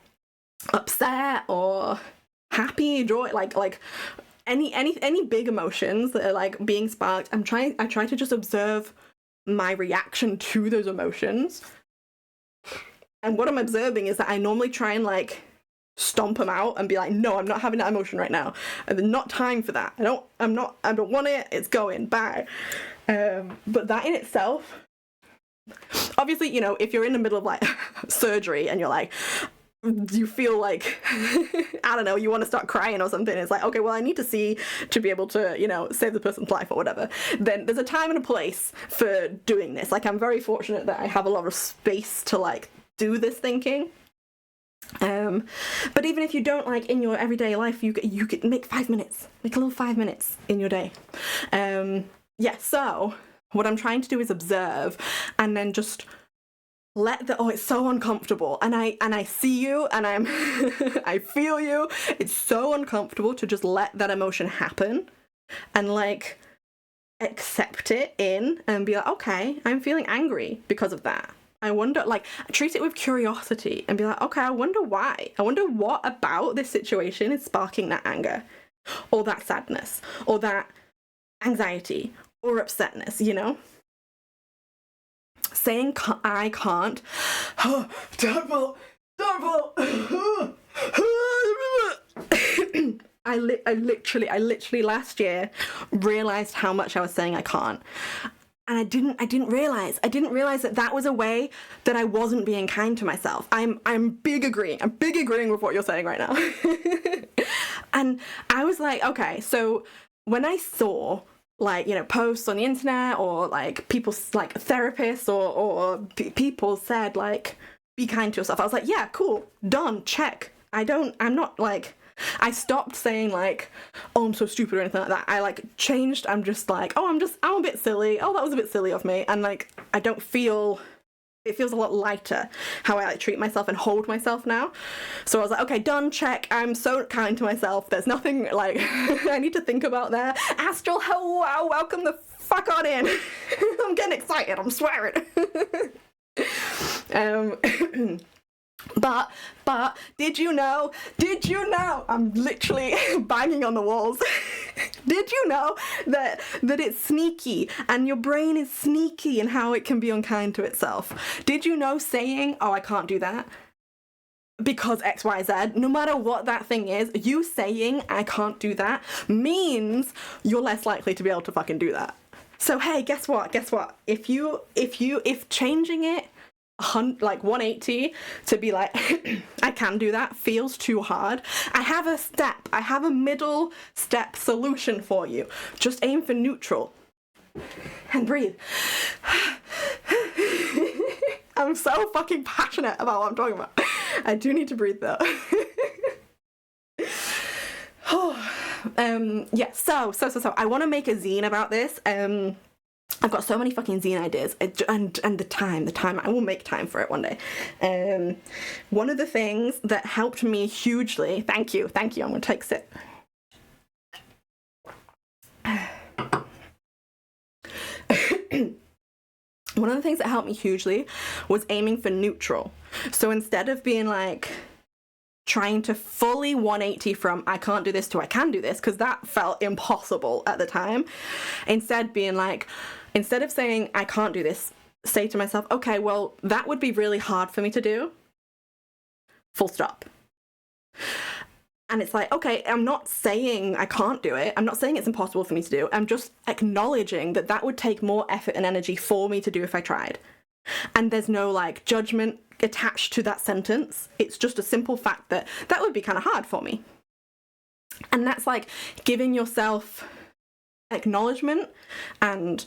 upset or happy, joy, like any big emotions that are like being sparked, I try to just observe my reaction to those emotions. And what I'm observing is that I normally try and like stomp them out and be like, no, I'm not having that emotion right now. And there's not time for that. I don't want it. It's going, bye. But that in itself, obviously, you know, if you're in the middle of like surgery and you're like, you feel like, I don't know, you want to start crying or something, it's like, okay, well, I need to see to be able to, you know, save the person's life or whatever, then there's a time and a place for doing this. Like, I'm very fortunate that I have a lot of space to, like, do this thinking. But even if you don't, like, in your everyday life, you could make 5 minutes, make a little 5 minutes in your day. Yeah, so what I'm trying to do is observe and then just it's so uncomfortable, and I see you, and I'm I feel you. It's so uncomfortable to just let that emotion happen and like accept it in and be like, okay, I'm feeling angry because of that. I wonder, like, treat it with curiosity and be like, okay, I wonder why. I wonder what about this situation is sparking that anger or that sadness or that anxiety or upsetness, you know? Saying I can't. Double. I literally last year realized how much I was saying I can't. And I didn't realize that was a way that I wasn't being kind to myself. I'm big agreeing with what you're saying right now. And I was like, okay, so when I saw, like, you know, posts on the internet or like people, like therapists or people said, like, be kind to yourself, I was like, yeah, cool, done, check. I'm not like, I stopped saying like, oh, I'm so stupid or anything like that. I like changed. I'm just like, oh, I'm a bit silly. Oh, that was a bit silly of me. And like, it feels a lot lighter how I like treat myself and hold myself now. So I was like, okay, done, check. I'm so kind to myself. There's nothing like I need to think about there. Astral, wow, welcome the fuck on in. I'm getting excited. I'm swearing. But did you know, I'm literally banging on the walls. Did you know that it's sneaky, and your brain is sneaky in how it can be unkind to itself? Did you know saying, oh, I can't do that because XYZ, no matter what that thing is, you saying I can't do that means you're less likely to be able to fucking do that. So hey, guess what? If changing it like 180 to be like I can do that feels too hard, I have a middle step solution for you. Just aim for neutral and breathe. I'm so fucking passionate about what I'm talking about. I do need to breathe though. Yeah, so I want to make a zine about this. I've got so many fucking zine ideas, and the time, I will make time for it one day. One of the things that helped me hugely, thank you, I'm gonna take a sip. One of the things that helped me hugely was aiming for neutral. So instead of being like, trying to fully 180 from I can't do this to I can do this, because that felt impossible at the time, instead of saying I can't do this, say to myself, okay, well, that would be really hard for me to do, full stop. And it's like, okay, I'm not saying I can't do it, I'm not saying it's impossible for me to do, I'm just acknowledging that would take more effort and energy for me to do if I tried. And there's no like judgment attached to that sentence. It's just a simple fact that would be kind of hard for me. And that's like giving yourself acknowledgement and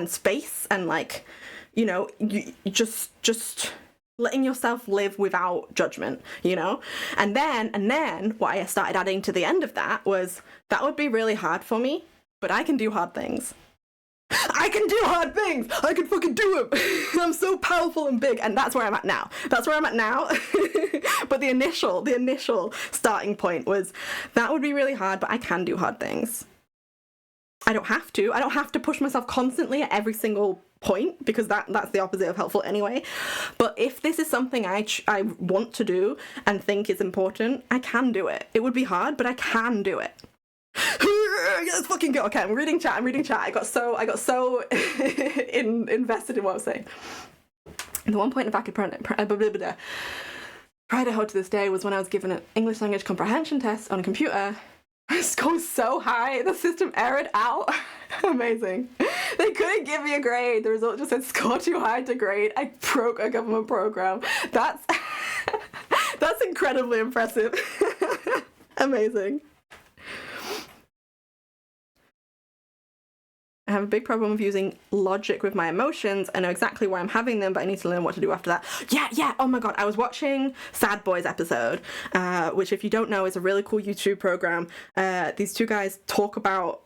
space, and like, you know, you just letting yourself live without judgment, you know? And then what I started adding to the end of that was, that would be really hard for me, but I can do hard things. I can do hard things. I can fucking do them. I'm so powerful and big, and that's where I'm at now. But the initial starting point was, that would be really hard, but I can do hard things. I don't have to push myself constantly at every single point, because that's the opposite of helpful anyway. But if this is something I want to do and think is important, I can do it. It would be hard, but I can do it. Let's fucking go. Okay, I'm reading chat. I got so invested in what I was saying. The one point of pride I hold to this day was when I was given an English language comprehension test on a computer. My score was so high, the system errored out. Amazing. They couldn't give me a grade. The result just said score too high to grade. I broke a government program. That's incredibly impressive. Amazing. I have a big problem with using logic with my emotions. I know exactly why I'm having them, but I need to learn what to do after that. Yeah. Oh my God. I was watching Sad Boys episode, which, if you don't know, is a really cool YouTube program. These two guys talk about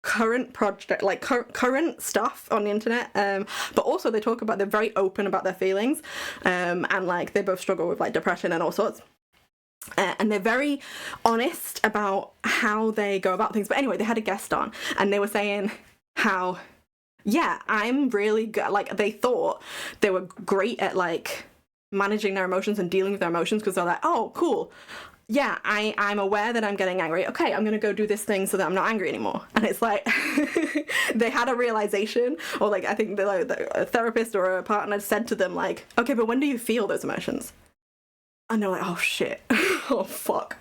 current current stuff on the internet, but also they talk about, they're very open about their feelings, and like they both struggle with like depression and all sorts. And they're very honest about how they go about things. But anyway, they had a guest on, and they were saying how, yeah, I'm really good. Like, they thought they were great at like managing their emotions and dealing with their emotions, because they're like, oh, cool. Yeah, I'm aware that I'm getting angry. Okay, I'm going to go do this thing so that I'm not angry anymore. And it's like, they had a realization, or like, I think a therapist or a partner said to them like, okay, but when do you feel those emotions? And they're like, oh shit, oh fuck,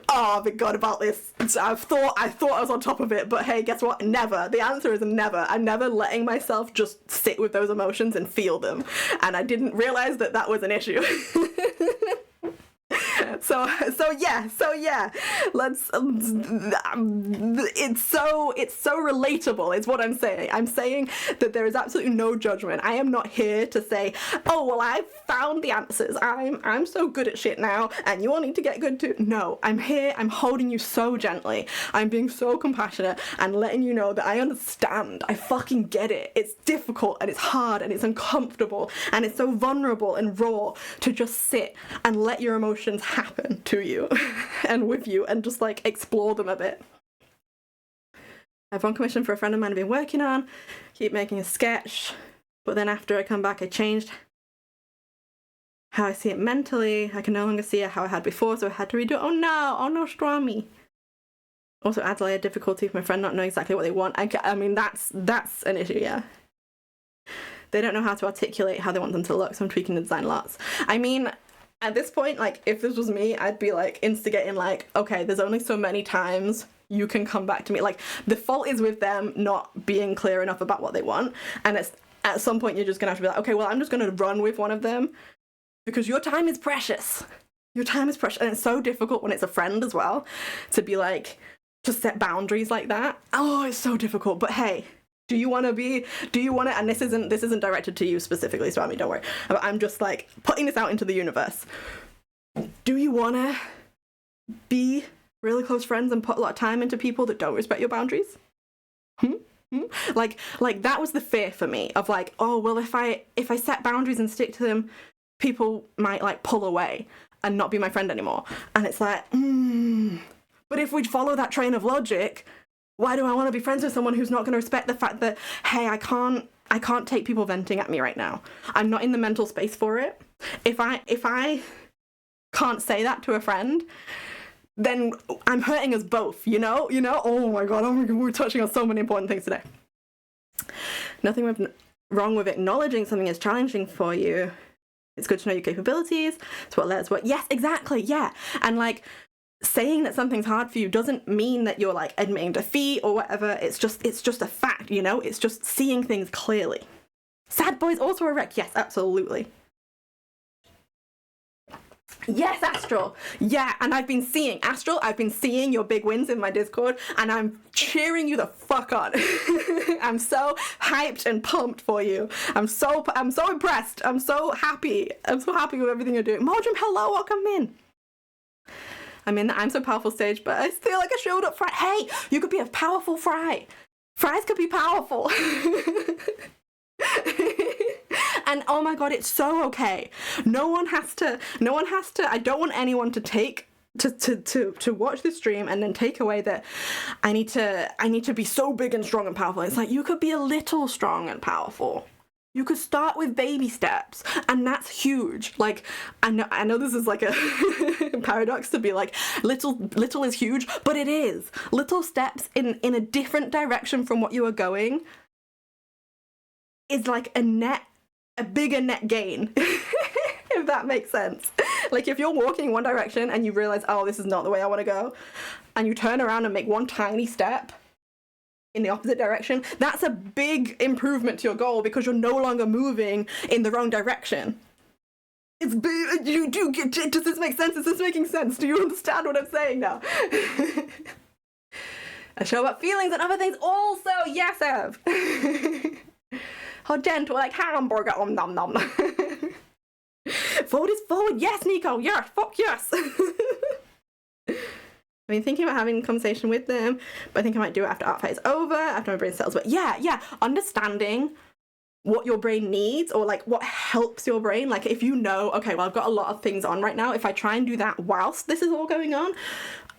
oh, I've been God about this. I thought I was on top of it, but hey, guess what? Never. The answer is never. I'm never letting myself just sit with those emotions and feel them. And I didn't realize that was an issue. So yeah, let's, it's so relatable, is what I'm saying. I'm saying that there is absolutely no judgment. I am not here to say, oh, well, I've found the answers, I'm so good at shit now, and you all need to get good too. No, I'm here, I'm holding you so gently, I'm being so compassionate, and letting you know that I understand, I fucking get it. It's difficult, and it's hard, and it's uncomfortable, and it's so vulnerable and raw to just sit and let your emotions happen to you and with you, and just like explore them a bit. I've one commission for a friend of mine I've been working on, keep making a sketch, but then after I come back I changed how I see it mentally. I can no longer see it how I had before, so I had to redo it. Oh no, Stormy. Also adds a layer of difficulty for my friend not knowing exactly what they want. I mean, that's an issue, yeah. They don't know how to articulate how they want them to look, so I'm tweaking the design lots. I mean, at this point, like, if this was me, I'd be, like, instigating, like, okay, there's only so many times you can come back to me. Like, the fault is with them not being clear enough about what they want, and it's at some point you're just gonna have to be like, okay, well, I'm just gonna run with one of them, because your time is precious. Your time is precious, and it's so difficult when it's a friend as well, to be, like, to set boundaries like that. Oh, it's so difficult, but hey, do you want to, and this isn't directed to you specifically, Swami, don't worry, but I'm just, like, putting this out into the universe. Do you want to be really close friends and put a lot of time into people that don't respect your boundaries? Like that was the fear for me of, like, oh, well, if I set boundaries and stick to them, people might, like, pull away and not be my friend anymore. And it's like, but if we follow that train of logic, why do I want to be friends with someone who's not going to respect the fact that, hey, I can't take people venting at me right now. I'm not in the mental space for it. If I can't say that to a friend, then I'm hurting us both, you know? Oh my god, we're touching on so many important things today. Nothing wrong with acknowledging something is challenging for you. It's good to know your capabilities. It's what lets work. Yes, exactly, yeah. And, like, saying that something's hard for you doesn't mean that you're, like, admitting defeat or whatever. It's just a fact, you know? It's just seeing things clearly. Sad boys also a wreck. Yes, absolutely. Yes, Astral. Yeah, and I've been seeing your big wins in my Discord, and I'm cheering you the fuck on. I'm so hyped and pumped for you. I'm so impressed. I'm so happy. I'm so happy with everything you're doing. Mordrum, hello, welcome in. I'm in the I'm so powerful stage, but I feel like I showed up. Hey, you could be a powerful Fry. Fries could be powerful. And oh my god, it's so okay. No one has to, I don't want anyone to take to watch the stream and then take away that I need to be so big and strong and powerful. It's like, you could be a little strong and powerful. You could start with baby steps, and that's huge. Like, I know this is like a paradox to be like, little is huge, but it is. Little steps in a different direction from what you are going is like a bigger net gain, if that makes sense. Like, if you're walking one direction and you realize, oh, this is not the way I want to go, and you turn around and make one tiny step in the opposite direction, that's a big improvement to your goal, because you're no longer moving in the wrong direction. It's big. Does this make sense? Is this making sense? Do you understand what I'm saying now? I show about feelings and other things also. Yes, Ev. How gentle, like hamburger, nom nom. Forward is forward. Yes, Nico. Yes, fuck yes. I've been thinking about having a conversation with them, but I think I might do it after Art Fight is over, after my brain settles. But yeah, understanding what your brain needs, or like what helps your brain. Like, if you know, okay, well, I've got a lot of things on right now. If I try and do that whilst this is all going on,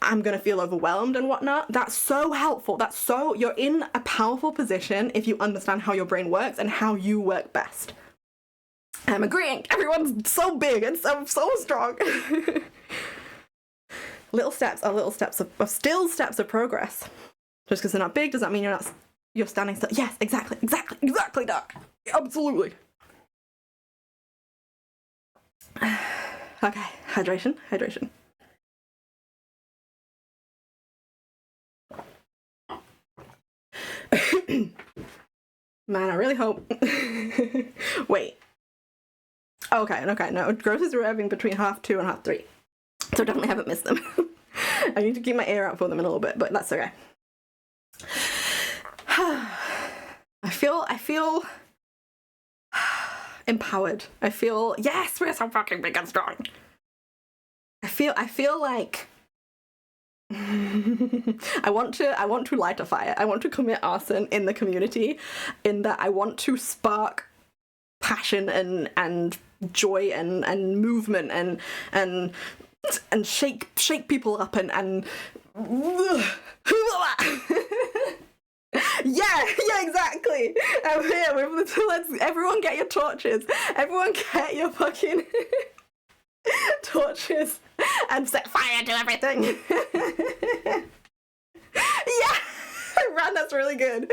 I'm gonna feel overwhelmed and whatnot. That's so helpful. You're in a powerful position if you understand how your brain works and how you work best. I'm agreeing. Everyone's so big and so strong. Little steps are little steps of still steps of progress. Just because they're not big does not mean you're standing still. Yes, exactly, Doc. Absolutely. Okay, hydration. Man, I really hope. Wait. Okay, no. Grosses are arriving between 2:30 and 3:30. So I definitely haven't missed them. I need to keep my ear out for them in a little bit, but that's okay. I feel empowered. I feel, yes, we're so fucking big and strong. I feel like I want to light a fire. I want to commit arson in the community, in that I want to spark passion and joy and movement and shake people up and yeah, exactly. I'm here with let's everyone get your torches. Everyone get your fucking torches and set fire to everything. Yeah, Ran, that's really good.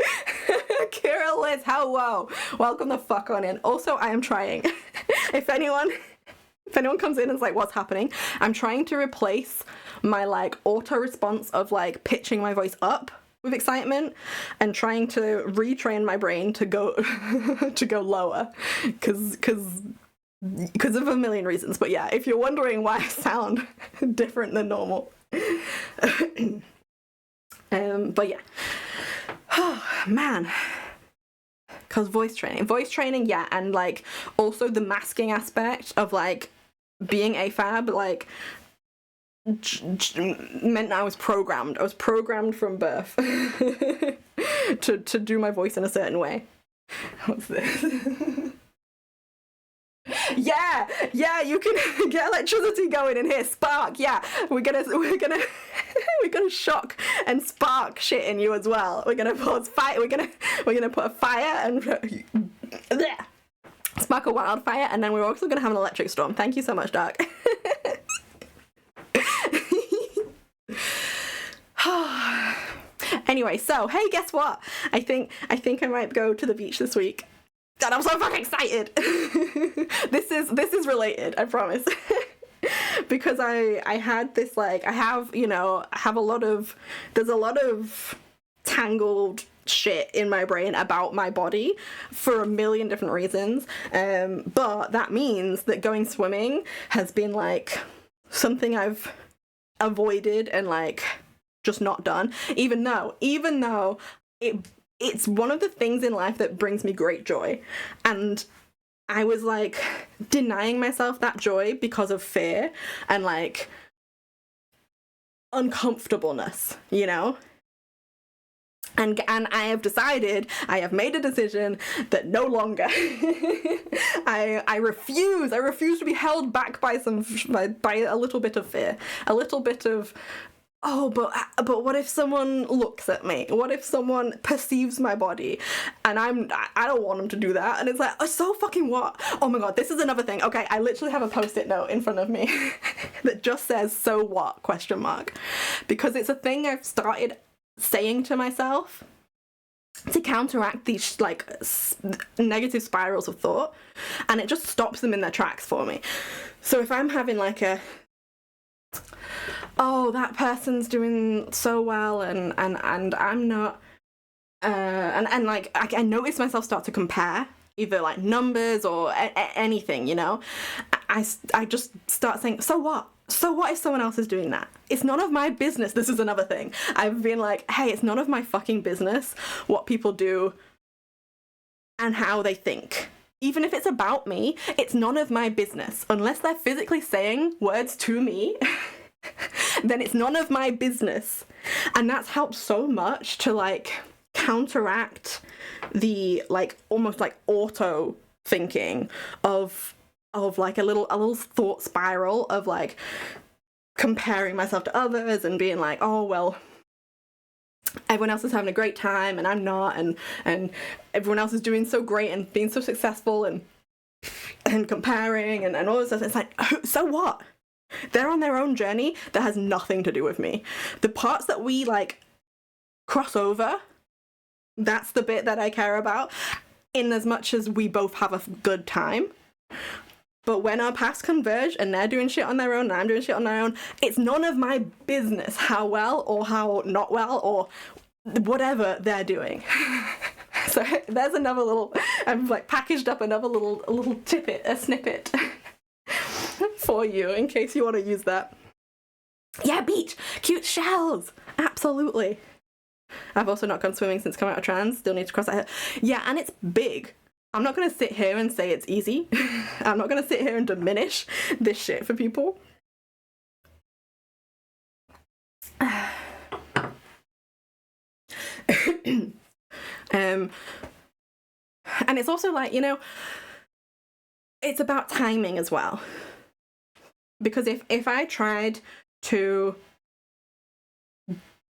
Kira, Liz, hello. Welcome the fuck on in. Also, I am trying. If anyone comes in and is like, what's happening? I'm trying to replace my like auto response of like pitching my voice up with excitement and trying to retrain my brain to go to go lower because of a million reasons. But yeah, if you're wondering why I sound different than normal. But yeah. Oh, man. Because voice training, yeah, and like also the masking aspect of like being AFAB, like meant I was programmed from birth to do my voice in a certain way. What's this? Yeah, you can get electricity going in here. Spark, yeah. We're gonna shock and spark shit in you as well. We're gonna pause fire. We're gonna put a fire and spark a wildfire, and then we're also gonna have an electric storm. Thank you so much, Dark. Anyway, so hey, guess what? I think I might go to the beach this week. And I'm so fucking excited. This is related, I promise. Because I had this like there's a lot of tangled shit in my brain about my body for a million different reasons. But that means that going swimming has been like something I've avoided and like just not done, even though it's one of the things in life that brings me great joy. And I was like denying myself that joy because of fear and like uncomfortableness, you know? And I have made a decision that no longer I refuse to be held back by a little bit of fear, a little bit of, oh, but what if someone looks at me? What if someone perceives my body? And I don't want them to do that. And it's like, oh, so fucking what? Oh my god, this is another thing. Okay, I literally have a post-it note in front of me that just says, so what? ? Because it's a thing I've started saying to myself to counteract these like negative spirals of thought, and it just stops them in their tracks for me. So if I'm having like a, oh, that person's doing so well and I'm not, and like I notice myself start to compare either like numbers or anything, you know, I just start saying, so what if someone else is doing that? It's none of my business. This is another thing. I've been like, hey, it's none of my fucking business what people do and how they think. Even if it's about me, it's none of my business. Unless they're physically saying words to me, then it's none of my business. And that's helped so much to like counteract the like almost like auto thinking of like a little thought spiral of like comparing myself to others and being like, oh well, everyone else is having a great time and I'm not, and everyone else is doing so great and being so successful and comparing and all this stuff. It's like, so what? They're on their own journey that has nothing to do with me. The parts that we like cross over, that's the bit that I care about, in as much as we both have a good time. But when our paths converge and they're doing shit on their own and I'm doing shit on my own, it's none of my business how well or how not well or whatever they're doing. So there's another little, I've like packaged up another little snippet for you in case you want to use that. Yeah, beach, cute shells, absolutely. I've also not gone swimming since coming out of trans, still need to cross that. Yeah, and it's big. I'm not going to sit here and say it's easy. I'm not going to sit here and diminish this shit for people. And it's also like, you know, it's about timing as well. Because if I tried to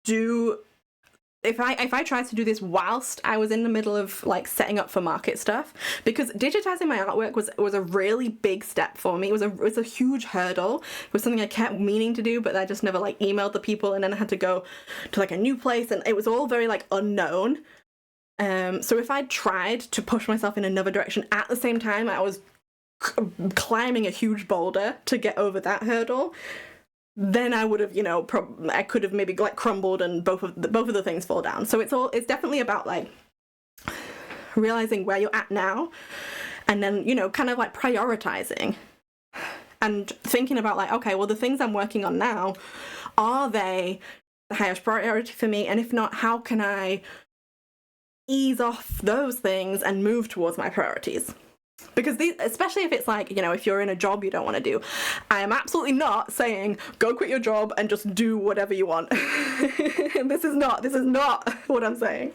do if I tried to do this whilst I was in the middle of like setting up for market stuff, because digitizing my artwork was a really big step for me. It was a huge hurdle. It was something I kept meaning to do, but I just never like emailed the people, and then I had to go to like a new place, and it was all very like unknown. So if I tried to push myself in another direction at the same time, I was climbing a huge boulder to get over that hurdle, then I would have, I could have maybe like crumbled and both of the things fall down. So it's definitely about like realizing where you're at now, and then, kind of like prioritizing and thinking about like, okay, well, the things I'm working on now, are they the highest priority for me? And if not, how can I ease off those things and move towards my priorities? Because especially if it's like, if you're in a job you don't want to do, I am absolutely not saying go quit your job and just do whatever you want. This is not what I'm saying.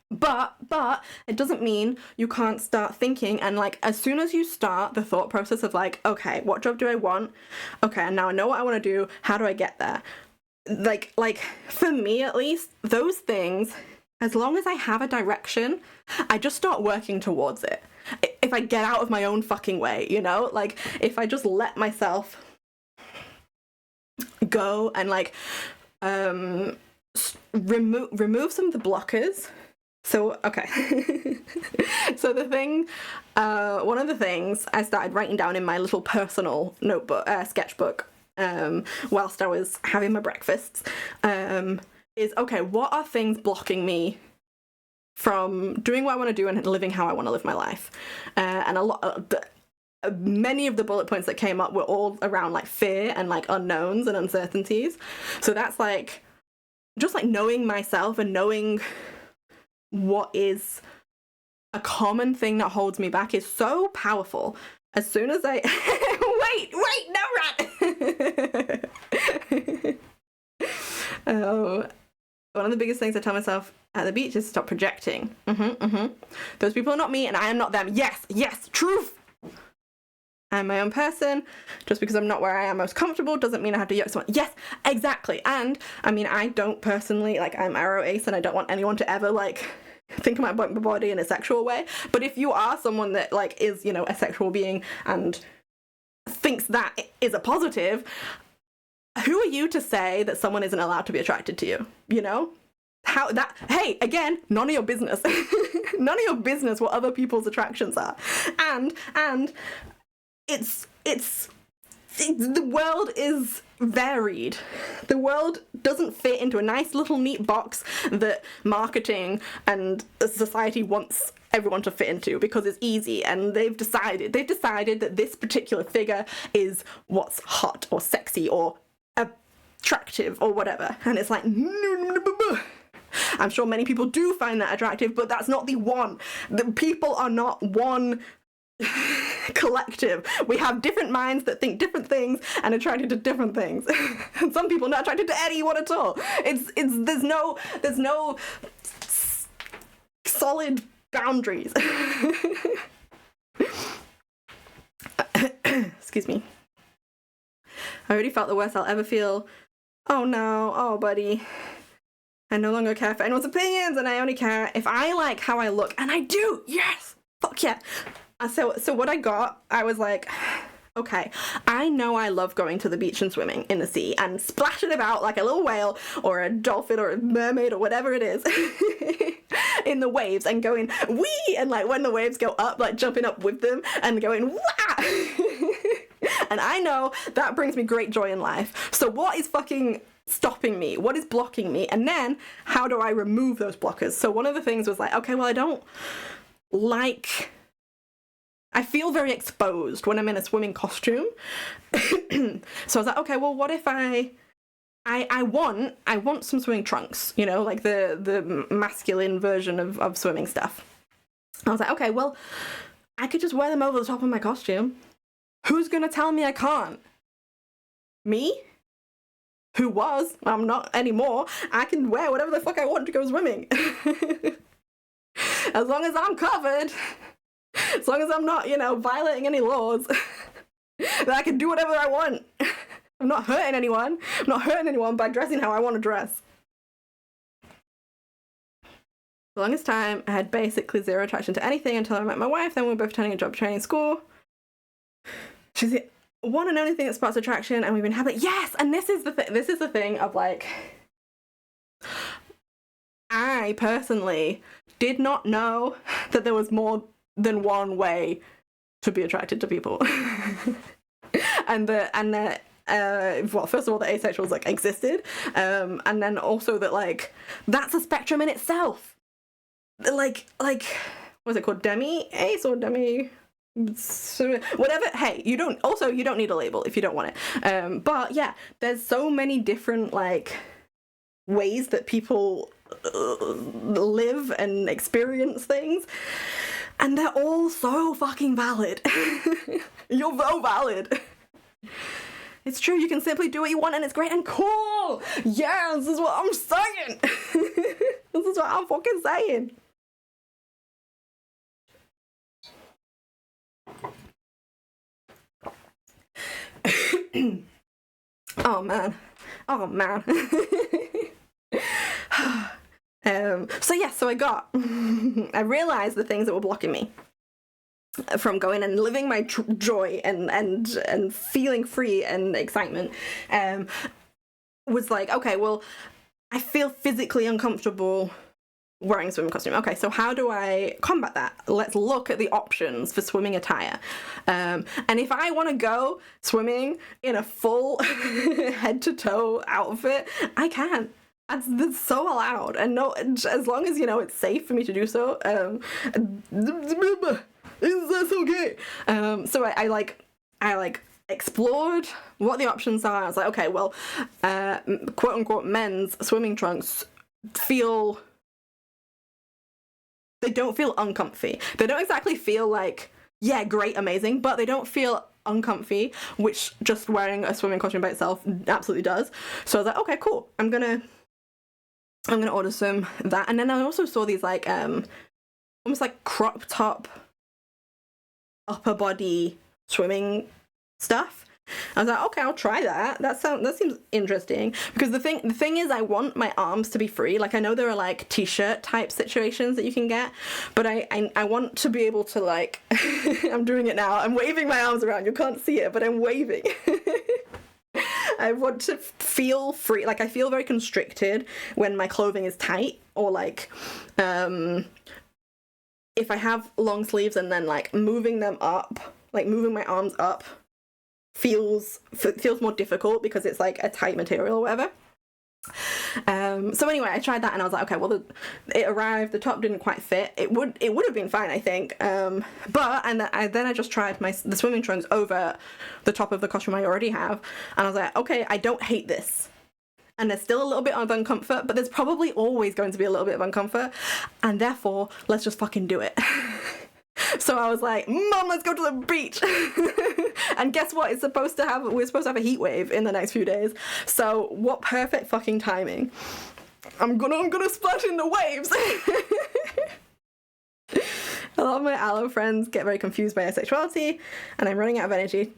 But it doesn't mean you can't start thinking, and like as soon as you start the thought process of like, okay, what job do I want? Okay, and now I know what I want to do. How do I get there? Like for me at least, those things, as long as I have a direction, I just start working towards it. If I get out of my own fucking way, like if I just let myself go and like remove some of the blockers. So, okay. So one of the things I started writing down in my little personal notebook, sketchbook, whilst I was having my breakfasts, is, okay, what are things blocking me from doing what I want to do and living how I want to live my life? And many of the bullet points that came up were all around like fear and like unknowns and uncertainties. So that's like just like knowing myself and knowing what is a common thing that holds me back is so powerful. As soon as I wait, no rat. One of the biggest things I tell myself at the beach is stop projecting. Those people are not me and I am not them. Yes, truth. I'm my own person. Just because I'm not where I am most comfortable doesn't mean I have to yoke someone. Yes, exactly. And I mean, I don't personally, like, I'm aro ace and I don't want anyone to ever like think about my body in a sexual way. But if you are someone that like is, a sexual being and thinks that is a positive, who are you to say that someone isn't allowed to be attracted to you? Hey, again, none of your business. None of your business what other people's attractions are. And it's the world is varied. The world doesn't fit into a nice little neat box that marketing and society wants everyone to fit into because it's easy, and they've decided that this particular figure is what's hot or sexy or attractive or whatever. And it's like, I'm sure many people do find that attractive, but that's not the one. The people are not one collective. We have different minds that think different things and attracted to different things. And some people are not attracted to anyone at all. There's no solid boundaries. Excuse me. I already felt the worst I'll ever feel. Oh no, oh buddy. I no longer care for anyone's opinions, and I only care if I like how I look. And I do, yes! Fuck yeah. So what I got, I was like, okay, I know I love going to the beach and swimming in the sea and splashing about like a little whale or a dolphin or a mermaid or whatever it is in the waves and going, wee! And like when the waves go up, like jumping up with them and going, wah! And I know that brings me great joy in life. So what is fucking stopping me? What is blocking me? And then how do I remove those blockers? So one of the things was like, okay, well, I feel very exposed when I'm in a swimming costume. So I was like, okay, well, what if I want some swimming trunks, like the masculine version of swimming stuff. I was like, okay, well, I could just wear them over the top of my costume. Who's gonna tell me I can't? Me? Who was? I'm not anymore. I can wear whatever the fuck I want to go swimming. As long as I'm covered, as long as I'm not, violating any laws, then I can do whatever I want. I'm not hurting anyone. I'm not hurting anyone by dressing how I want to dress. The longest time, I had basically zero attraction to anything until I met my wife. Then we were both attending a job training school. She's the one and only thing that sparks attraction, and we've been happy. Yes, and this is the thing. This is the thing of like, I personally did not know that there was more than one way to be attracted to people, and well, first of all, the asexuals like existed, and then also that like that's a spectrum in itself. Like what's it called, demi ace or demi, so whatever. Hey, you don't need a label if you don't want it, but yeah, there's so many different like ways that people live and experience things, and they're all so fucking valid. You're so valid. It's true, you can simply do what you want and it's great and cool. Yeah, this is what I'm saying. This is what I'm fucking saying. Oh man. I realized the things that were blocking me from going and living my joy and feeling free and excitement, was like, okay, well, I feel physically uncomfortable wearing a swimming costume. Okay, so how do I combat that? Let's look at the options for swimming attire. And if I want to go swimming in a full head to toe outfit, I can. That's so allowed, and no, as long as you know it's safe for me to do so. That's okay. So I explored what the options are. I was like, okay, well, quote unquote men's swimming trunks they don't feel uncomfy. They don't exactly feel like, yeah, great, amazing, but they don't feel uncomfy, which just wearing a swimming costume by itself absolutely does. So I was like, okay, cool. I'm gonna order some that. And then I also saw these like almost like crop top upper body swimming stuff. I was like, okay, I'll try that. That seems interesting, because the thing is, I want my arms to be free. Like, I know there are like t-shirt type situations that you can get, but I want to be able to like I'm doing it now. I'm waving my arms around. You can't see it, but I'm waving. I want to feel free. Like, I feel very constricted when my clothing is tight, or like if I have long sleeves and then like moving them up, like moving my arms up feels more difficult because it's like a tight material or whatever. So anyway, I tried that and I was like, okay, well, it arrived, the top didn't quite fit. It would have been fine, I think. Then I just tried the swimming trunks over the top of the costume I already have, and I was like, okay, I don't hate this. And there's still a little bit of uncomfort, but there's probably always going to be a little bit of uncomfort, and therefore, let's just fucking do it. So I was like, Mom, let's go to the beach. And guess what? We're supposed to have a heat wave in the next few days. So what perfect fucking timing. I'm gonna splash in the waves. A lot of my aloe friends get very confused by asexuality, and I'm running out of energy.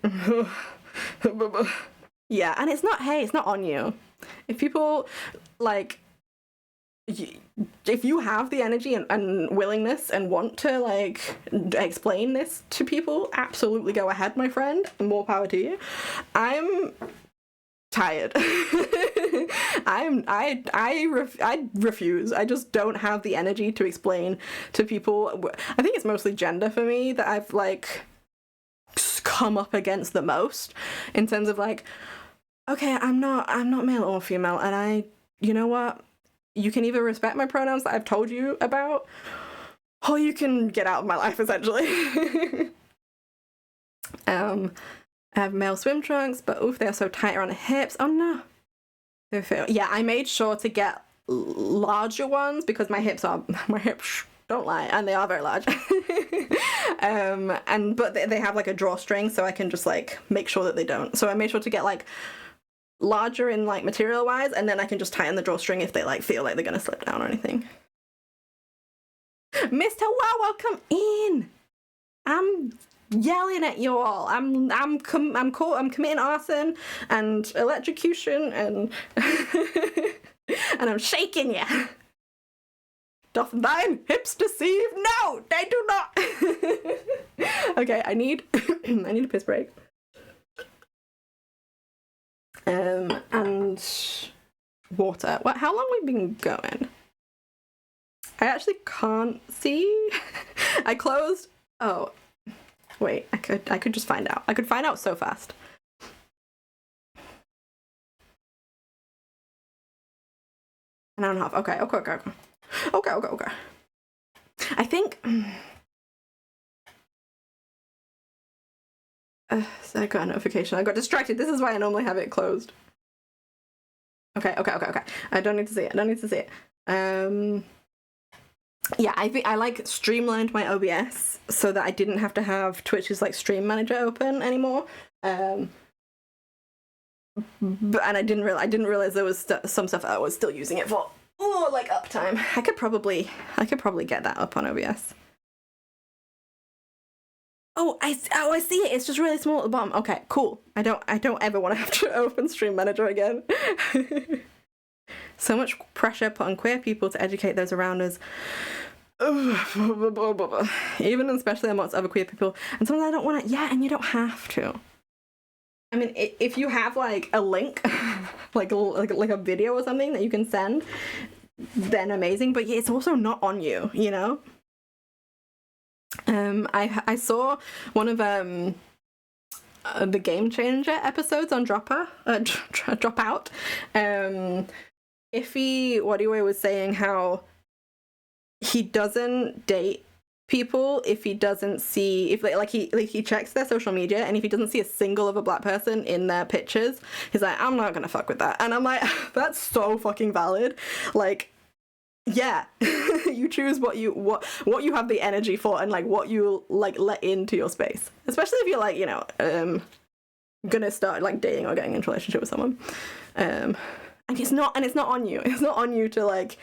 Yeah, and it's not on you. If people like, if you have the energy and willingness and want to like explain this to people, absolutely go ahead, my friend. More power to you. I'm tired. I refuse. I just don't have the energy to explain to people. I think it's mostly gender for me that I've like come up against the most, in terms of like, okay, I'm not male or female, and you know what? You can either respect my pronouns that I've told you about, or you can get out of my life, essentially. I have male swim trunks, but oof, they're so tight around the hips. Oh no. Yeah, I made sure to get larger ones because my hips don't lie, and they are very large. But they have like a drawstring, so I can just like make sure that they don't. So I made sure to get like larger in like material wise, and then I can just tighten the drawstring if they like feel like they're gonna slip down or anything. Mr. Wow, welcome in. I'm yelling at you all. I'm committing arson and electrocution and and I'm shaking you. Doth thine hips deceive? No, they do not. Okay, I need a piss break. And water. What? How long have we been going? I actually can't see. I closed. Oh, wait. I could just find out. I could find out so fast. An hour and a half. Okay. Okay. I think. So I got a notification. I got distracted. This is why I normally have it closed. Okay. I don't need to see it. Yeah, I think I like streamlined my OBS so that I didn't have to have Twitch's like stream manager open anymore. And I didn't realize there was some stuff I was still using it for. Oh, like uptime. I could probably get that up on OBS. Oh, I see it. It's just really small at the bottom. Okay, cool. I don't ever want to have to open Stream Manager again. So much pressure put on queer people to educate those around us. Even especially amongst other queer people. And sometimes I don't want to. Yeah, and you don't have to. I mean, if you have like a link, like a video or something that you can send, then amazing. But it's also not on you, you know. I saw one of the Game Changer episodes on Dropout. Iffy Wadiwe was saying how he doesn't date people if he doesn't see he checks their social media, and if he doesn't see a single of a black person in their pictures, he's like, I'm not gonna fuck with that. And I'm like, that's so fucking valid. Like, yeah. You choose what you have the energy for, and like what you like let into your space, especially if you're like, you know, gonna start like dating or getting into a relationship with someone. And it's not on you. It's not on you to like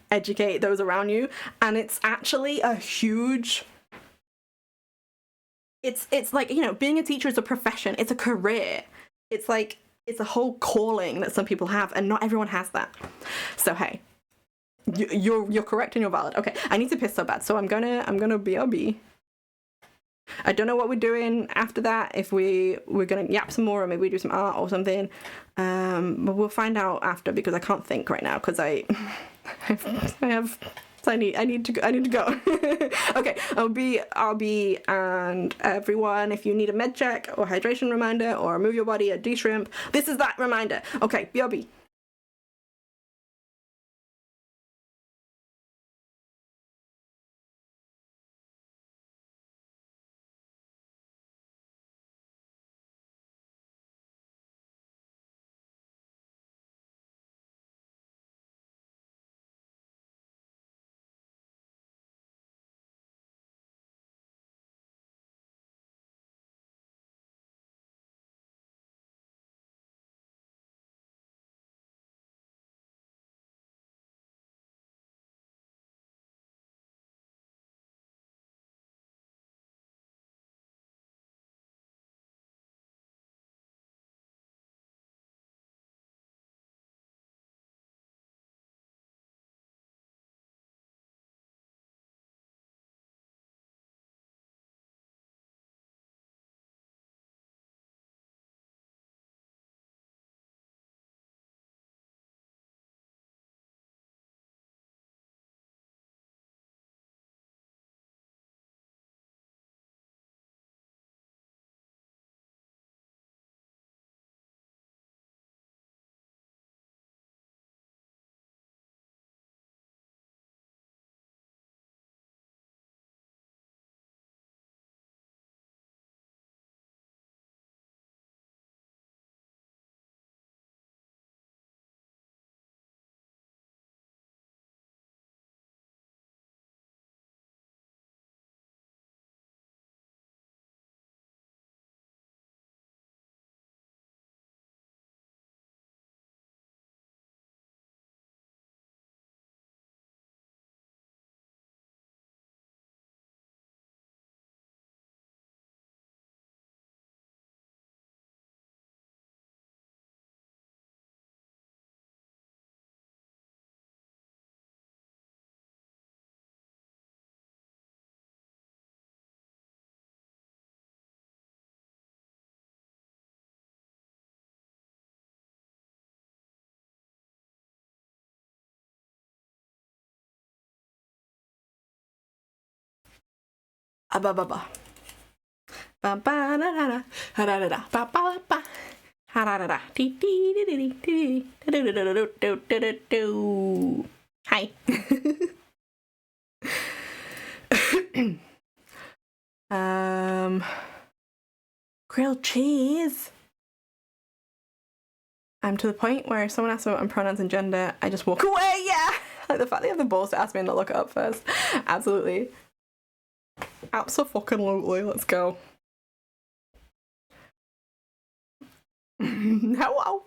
educate those around you. And it's actually a huge, it's like, you know, being a teacher is a profession. It's a career. It's like, it's a whole calling that some people have, and not everyone has that. So hey, you're correct and you're valid. Okay, I need to piss so bad, so I'm gonna BRB. I don't know what we're doing after that, if we're gonna yap some more or maybe we do some art or something. But we'll find out after, because I can't think right now, because I need to go. Okay, I'll be, and everyone, if you need a med check or hydration reminder or move your body, a de-shrimp, this is that reminder. Okay, BRB. Ba ba ba. Ba ba da da da da da da ba ba ba. Ha da da da. Dee dee dee dee dee dee do do do do do do. Hi. Grilled cheese. I'm to the point where if someone asks me about my pronouns and gender, I just walk away. Yeah, like the fact they have the balls to ask me and not look it up first. Absolutely. Abso-fucking-lutely. Let's go. Hello.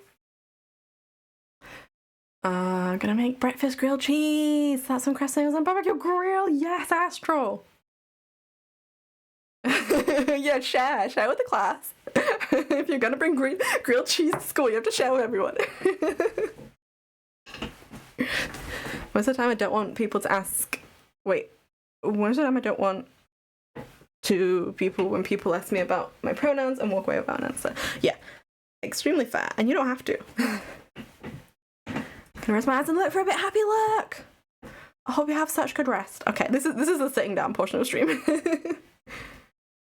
Gonna make breakfast grilled cheese. That's some crust sandwiches on barbecue grill. Yes, Astro. Yeah, share with the class. If you're gonna bring grilled cheese to school, you have to share with everyone. Most of the time I don't want people to ask, most of the time I don't want when people ask me about my pronouns and walk away without an answer. Yeah, extremely fair, and you don't have to. Can I rest my eyes and look for a bit happy look? I hope you have such good rest. Okay, this is the sitting down portion of the stream.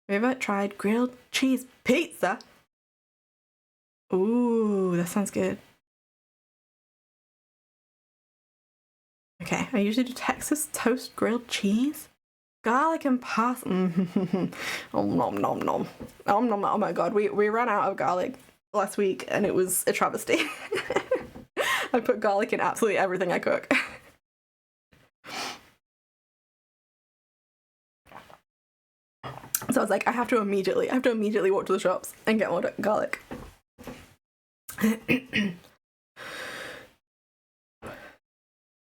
Have you ever tried grilled cheese pizza? Ooh, that sounds good. Okay, I usually do Texas toast grilled cheese, garlic and parsley. Oh, nom nom nom. Oh, nom, oh my god, we ran out of garlic last week and it was a travesty. I put garlic in absolutely everything I cook. So I was like, I have to immediately walk to the shops and get more garlic. I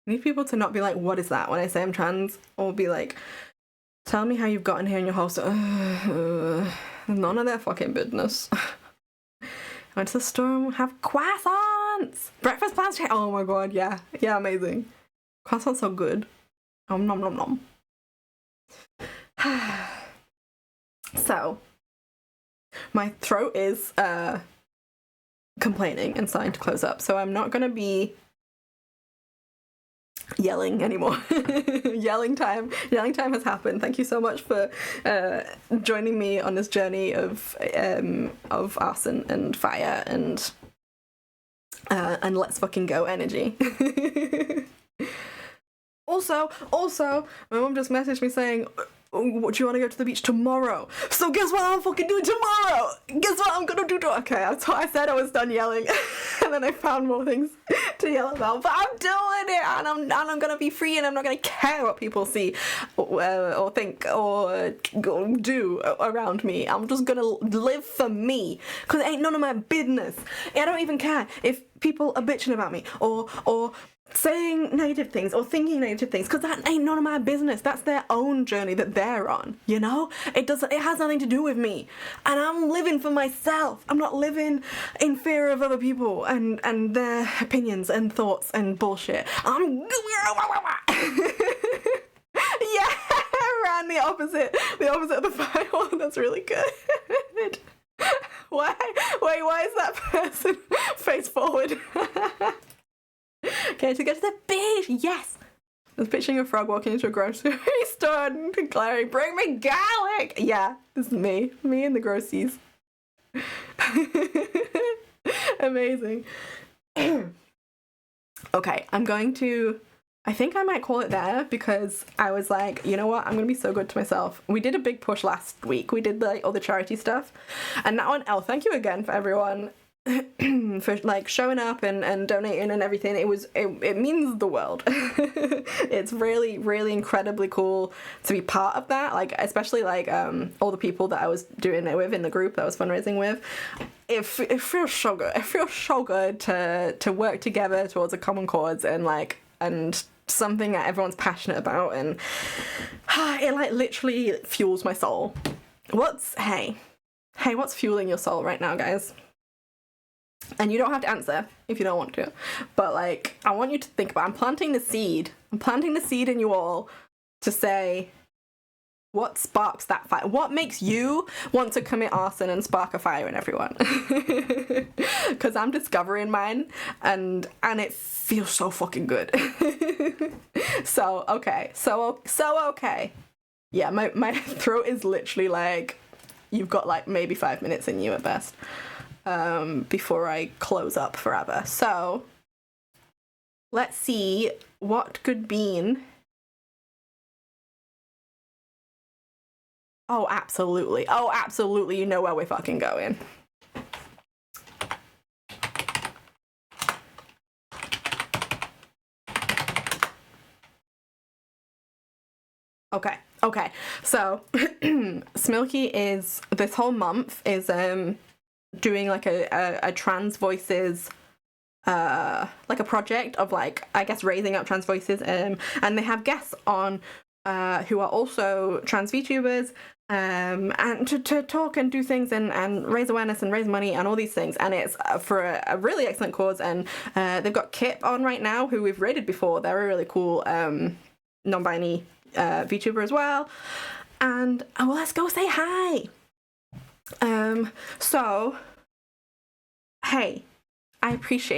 need people to not be like, what is that when I say I'm trans? Or be like, tell me how you've gotten here in your house. None of their fucking business. I went to the store and have croissants! Breakfast plans. Oh my god, yeah. Yeah, amazing. Croissants are good. Nom nom nom nom. So, my throat is complaining and starting to close up, so I'm not gonna be yelling anymore. Yelling time has happened. Thank you so much for joining me on this journey of arson and fire and let's fucking go energy. Also, my mom just messaged me saying, what, do you want to go to the beach tomorrow? So guess what I'm fucking doing tomorrow? Guess what I'm gonna do? Okay, I said I was done yelling, and then I found more things to yell about. But I'm doing it, and I'm gonna be free, and I'm not gonna care what people see, or think, or do around me. I'm just gonna live for me, cause it ain't none of my business. I don't even care if people are bitching about me, or saying negative things or thinking negative things, because that ain't none of my business. That's their own journey that they're on, you know? It has nothing to do with me, and I'm living for myself. I'm not living in fear of other people and their opinions and thoughts and bullshit. Yeah, ran the opposite of the firewall. That's really good. Why is that person face forward? Okay, to go to the beach. Yes. I was picturing a frog walking into a grocery store and declaring, "Bring me garlic." Yeah, this is me in the groceries. Amazing. Okay, I think I might call it there, because I was like, you know what, I'm gonna be so good to myself. We did a big push last week. We did all the charity stuff, and now on thank you again for everyone for showing up and donating and everything. It means the world. It's really, really incredibly cool to be part of that, especially all the people that I was doing it with in the group that I was fundraising with. It feels so good. It feels so good to work together towards a common cause and something that everyone's passionate about, and it literally fuels my soul. What's fueling your soul right now, guys? And you don't have to answer if you don't want to, but I want you to think about, I'm planting the seed in you all to say, what sparks that fire? What makes you want to commit arson and spark a fire in everyone? Because I'm discovering mine, and it feels so fucking good. So okay. Yeah, my throat is literally like, you've got like maybe 5 minutes in you at best, before I close up forever. So let's see what could be. Oh, absolutely. Oh, absolutely. You know where we're fucking going. Okay. So Smilky is, this whole month is doing like a trans voices like a project of like, I guess, raising up trans voices, and they have guests on who are also trans VTubers, and to talk and do things and raise awareness and raise money and all these things, and it's for a really excellent cause. And they've got Kip on right now, who we've rated before. They're a really cool non-binary VTuber as well. And well, let's go say hi. So hey, I appreciate